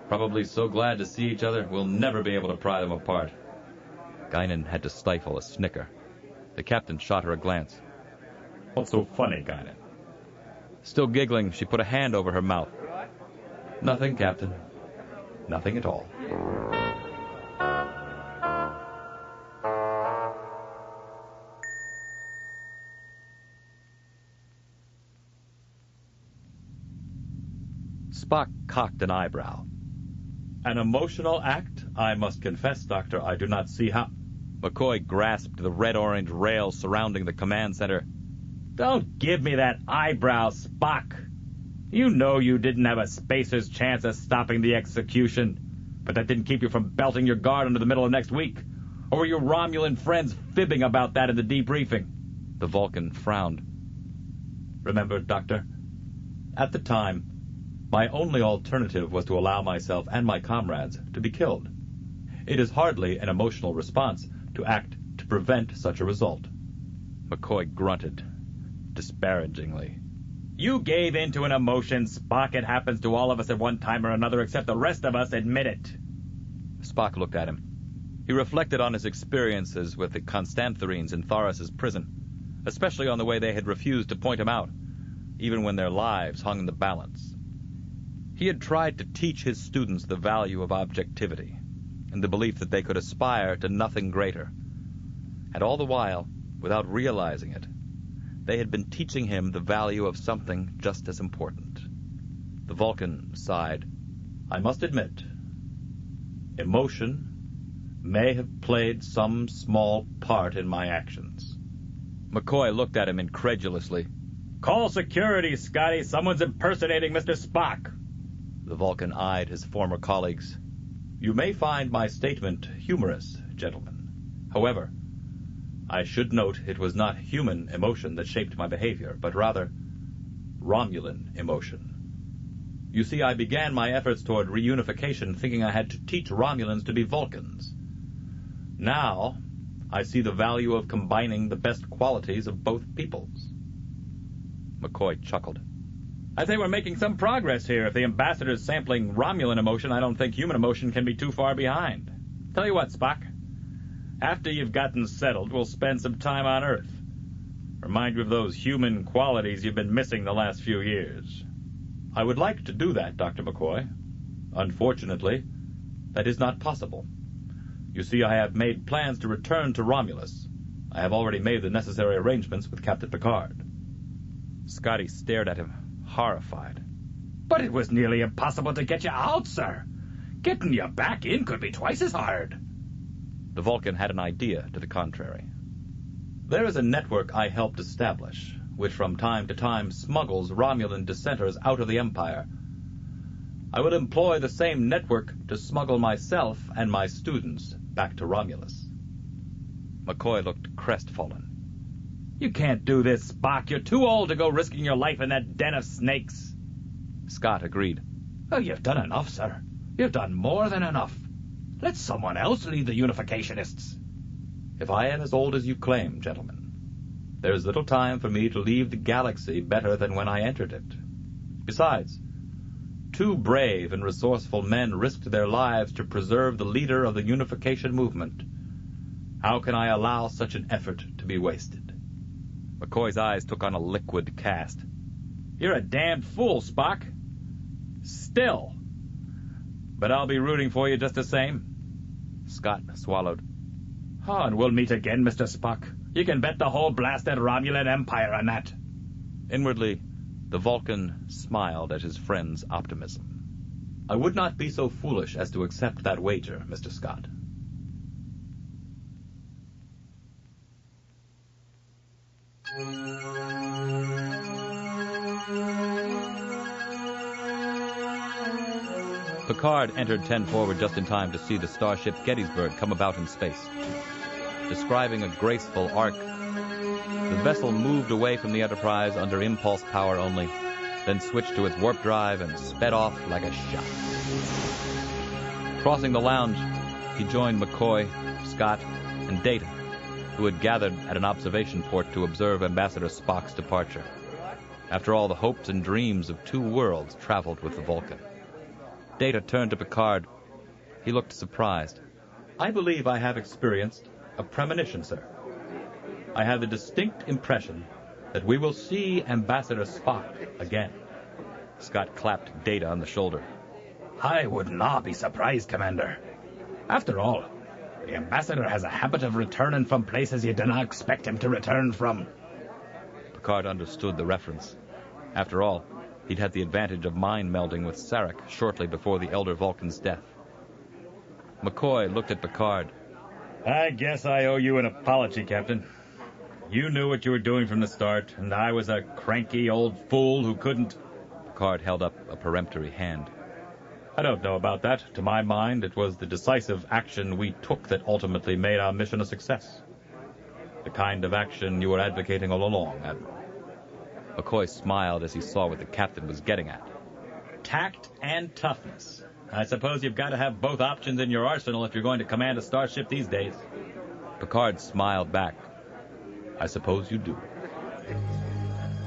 Probably so glad to see each other, we'll never be able to pry them apart. Guinan had to stifle a snicker. The captain shot her a glance. What's so funny, Guinan? Still giggling, she put a hand over her mouth. Nothing, Captain. Nothing at all. Spock cocked an eyebrow. An emotional act? I must confess, Doctor, I do not see how... McCoy grasped the red-orange rails surrounding the command center. Don't give me that eyebrow, Spock. You know you didn't have a spacer's chance of stopping the execution, but that didn't keep you from belting your guard into the middle of next week. Or were your Romulan friends fibbing about that in the debriefing? The Vulcan frowned. Remember, Doctor, at the time, my only alternative was to allow myself and my comrades to be killed. It is hardly an emotional response to act to prevent such a result. McCoy grunted disparagingly. You gave in to an emotion, Spock. It happens to all of us at one time or another, except the rest of us admit it. Spock looked at him. He reflected on his experiences with the Constantherines in Thoris's prison, especially on the way they had refused to point him out, even when their lives hung in the balance. He had tried to teach his students the value of objectivity and the belief that they could aspire to nothing greater. And all the while, Without realizing it, they had been teaching him the value of something just as important. The Vulcan sighed. I must admit, emotion may have played some small part in my actions. McCoy looked at him incredulously. Call security, Scotty. Someone's impersonating Mr. Spock. The Vulcan eyed his former colleagues. You may find my statement humorous, gentlemen. However, I should note it was not human emotion that shaped my behavior, but rather Romulan emotion. You see, I began my efforts toward reunification thinking I had to teach Romulans to be Vulcans. Now, I see the value of combining the best qualities of both peoples. McCoy chuckled. I think we're making some progress here. If the ambassador's sampling Romulan emotion, I don't think human emotion can be too far behind. Tell you what, Spock. After you've gotten settled, we'll spend some time on Earth. Remind you of those human qualities you've been missing the last few years. I would like to do that, Dr. McCoy. Unfortunately, that is not possible. You see, I have made plans to return to Romulus. I have already made the necessary arrangements with Captain Picard. Scotty stared at him, horrified. But it was nearly impossible to get you out, sir. Getting you back in could be twice as hard. The Vulcan had an idea to the contrary. There is a network I helped establish, which from time to time smuggles Romulan dissenters out of the Empire. I would employ the same network to smuggle myself and my students back to Romulus. McCoy looked crestfallen. You can't do this, Spock. You're too old to go risking your life in that den of snakes. Scott agreed. Oh, you've done enough, sir. You've done more than enough. Let someone else lead the Unificationists. If I am as old as you claim, gentlemen, there is little time for me to leave the galaxy better than when I entered it. Besides, 2 brave and resourceful men risked their lives to preserve the leader of the unification movement. How can I allow such an effort to be wasted? McCoy's eyes took on a liquid cast. You're a damned fool, Spock. Still. But I'll be rooting for you just the same. Scott swallowed. Oh, and we'll meet again, Mr. Spock. You can bet the whole blasted Romulan Empire on that. Inwardly, the Vulcan smiled at his friend's optimism. I would not be so foolish as to accept that wager, Mr. Scott. Picard entered 10 forward just in time to see the starship Gettysburg come about in space. Describing a graceful arc, the vessel moved away from the Enterprise under impulse power only, then switched to its warp drive and sped off like a shot. Crossing the lounge, he joined McCoy, Scott, and Data, who had gathered at an observation port to observe Ambassador Spock's departure. After all, the hopes and dreams of 2 worlds traveled with the Vulcan. Data turned to Picard. He looked surprised. I believe I have experienced a premonition, sir. I have the distinct impression that we will see Ambassador Spock again. Scott clapped Data on the shoulder. I would not be surprised, Commander. After all, the Ambassador has a habit of returning from places you do not expect him to return from. Picard understood the reference. After all, he'd had the advantage of mind melding with Sarek shortly before the elder Vulcan's death. McCoy looked at Picard. I guess I owe you an apology, Captain. You knew what you were doing from the start, and I was a cranky old fool who couldn't... Picard held up a peremptory hand. I don't know about that. To my mind, it was the decisive action we took that ultimately made our mission a success. The kind of action you were advocating all along, Admiral. McCoy smiled as he saw what the captain was getting at. Tact and toughness. I suppose you've got to have both options in your arsenal if you're going to command a starship these days. Picard smiled back. I suppose you do.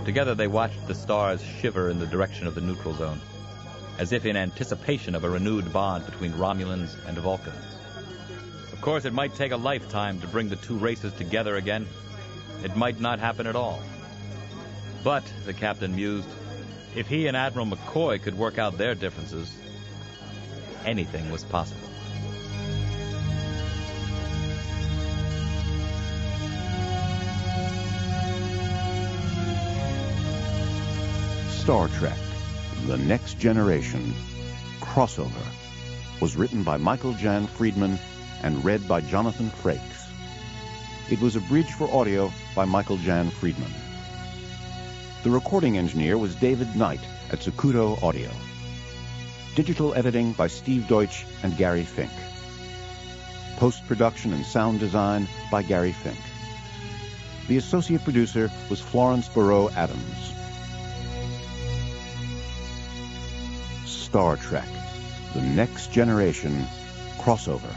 Together they watched the stars shiver in the direction of the neutral zone, as if in anticipation of a renewed bond between Romulans and Vulcans. Of course, it might take a lifetime to bring the 2 races together again. It might not happen at all. But, the captain mused, if he and Admiral McCoy could work out their differences, anything was possible. Star Trek: The Next Generation Crossover was written by Michael Jan Friedman and read by Jonathan Frakes. It was abridged for audio by Michael Jan Friedman. The recording engineer was David Knight at Zacuto Audio. Digital editing by Steve Deutsch and Gary Fink. Post-production and sound design by Gary Fink. The associate producer was Florence Barreau Adams. Star Trek: The Next Generation Crossover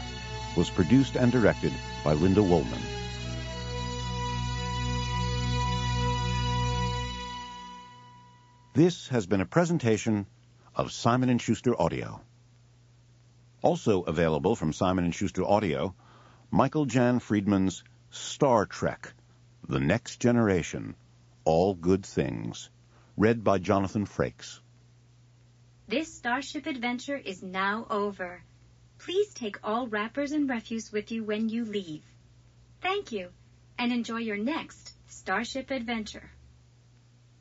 was produced and directed by Linda Woolman. This has been a presentation of Simon & Schuster Audio. Also available from Simon & Schuster Audio, Michael Jan Friedman's Star Trek: The Next Generation, All Good Things, read by Jonathan Frakes. This starship adventure is now over. Please take all wrappers and refuse with you when you leave. Thank you, and enjoy your next starship adventure.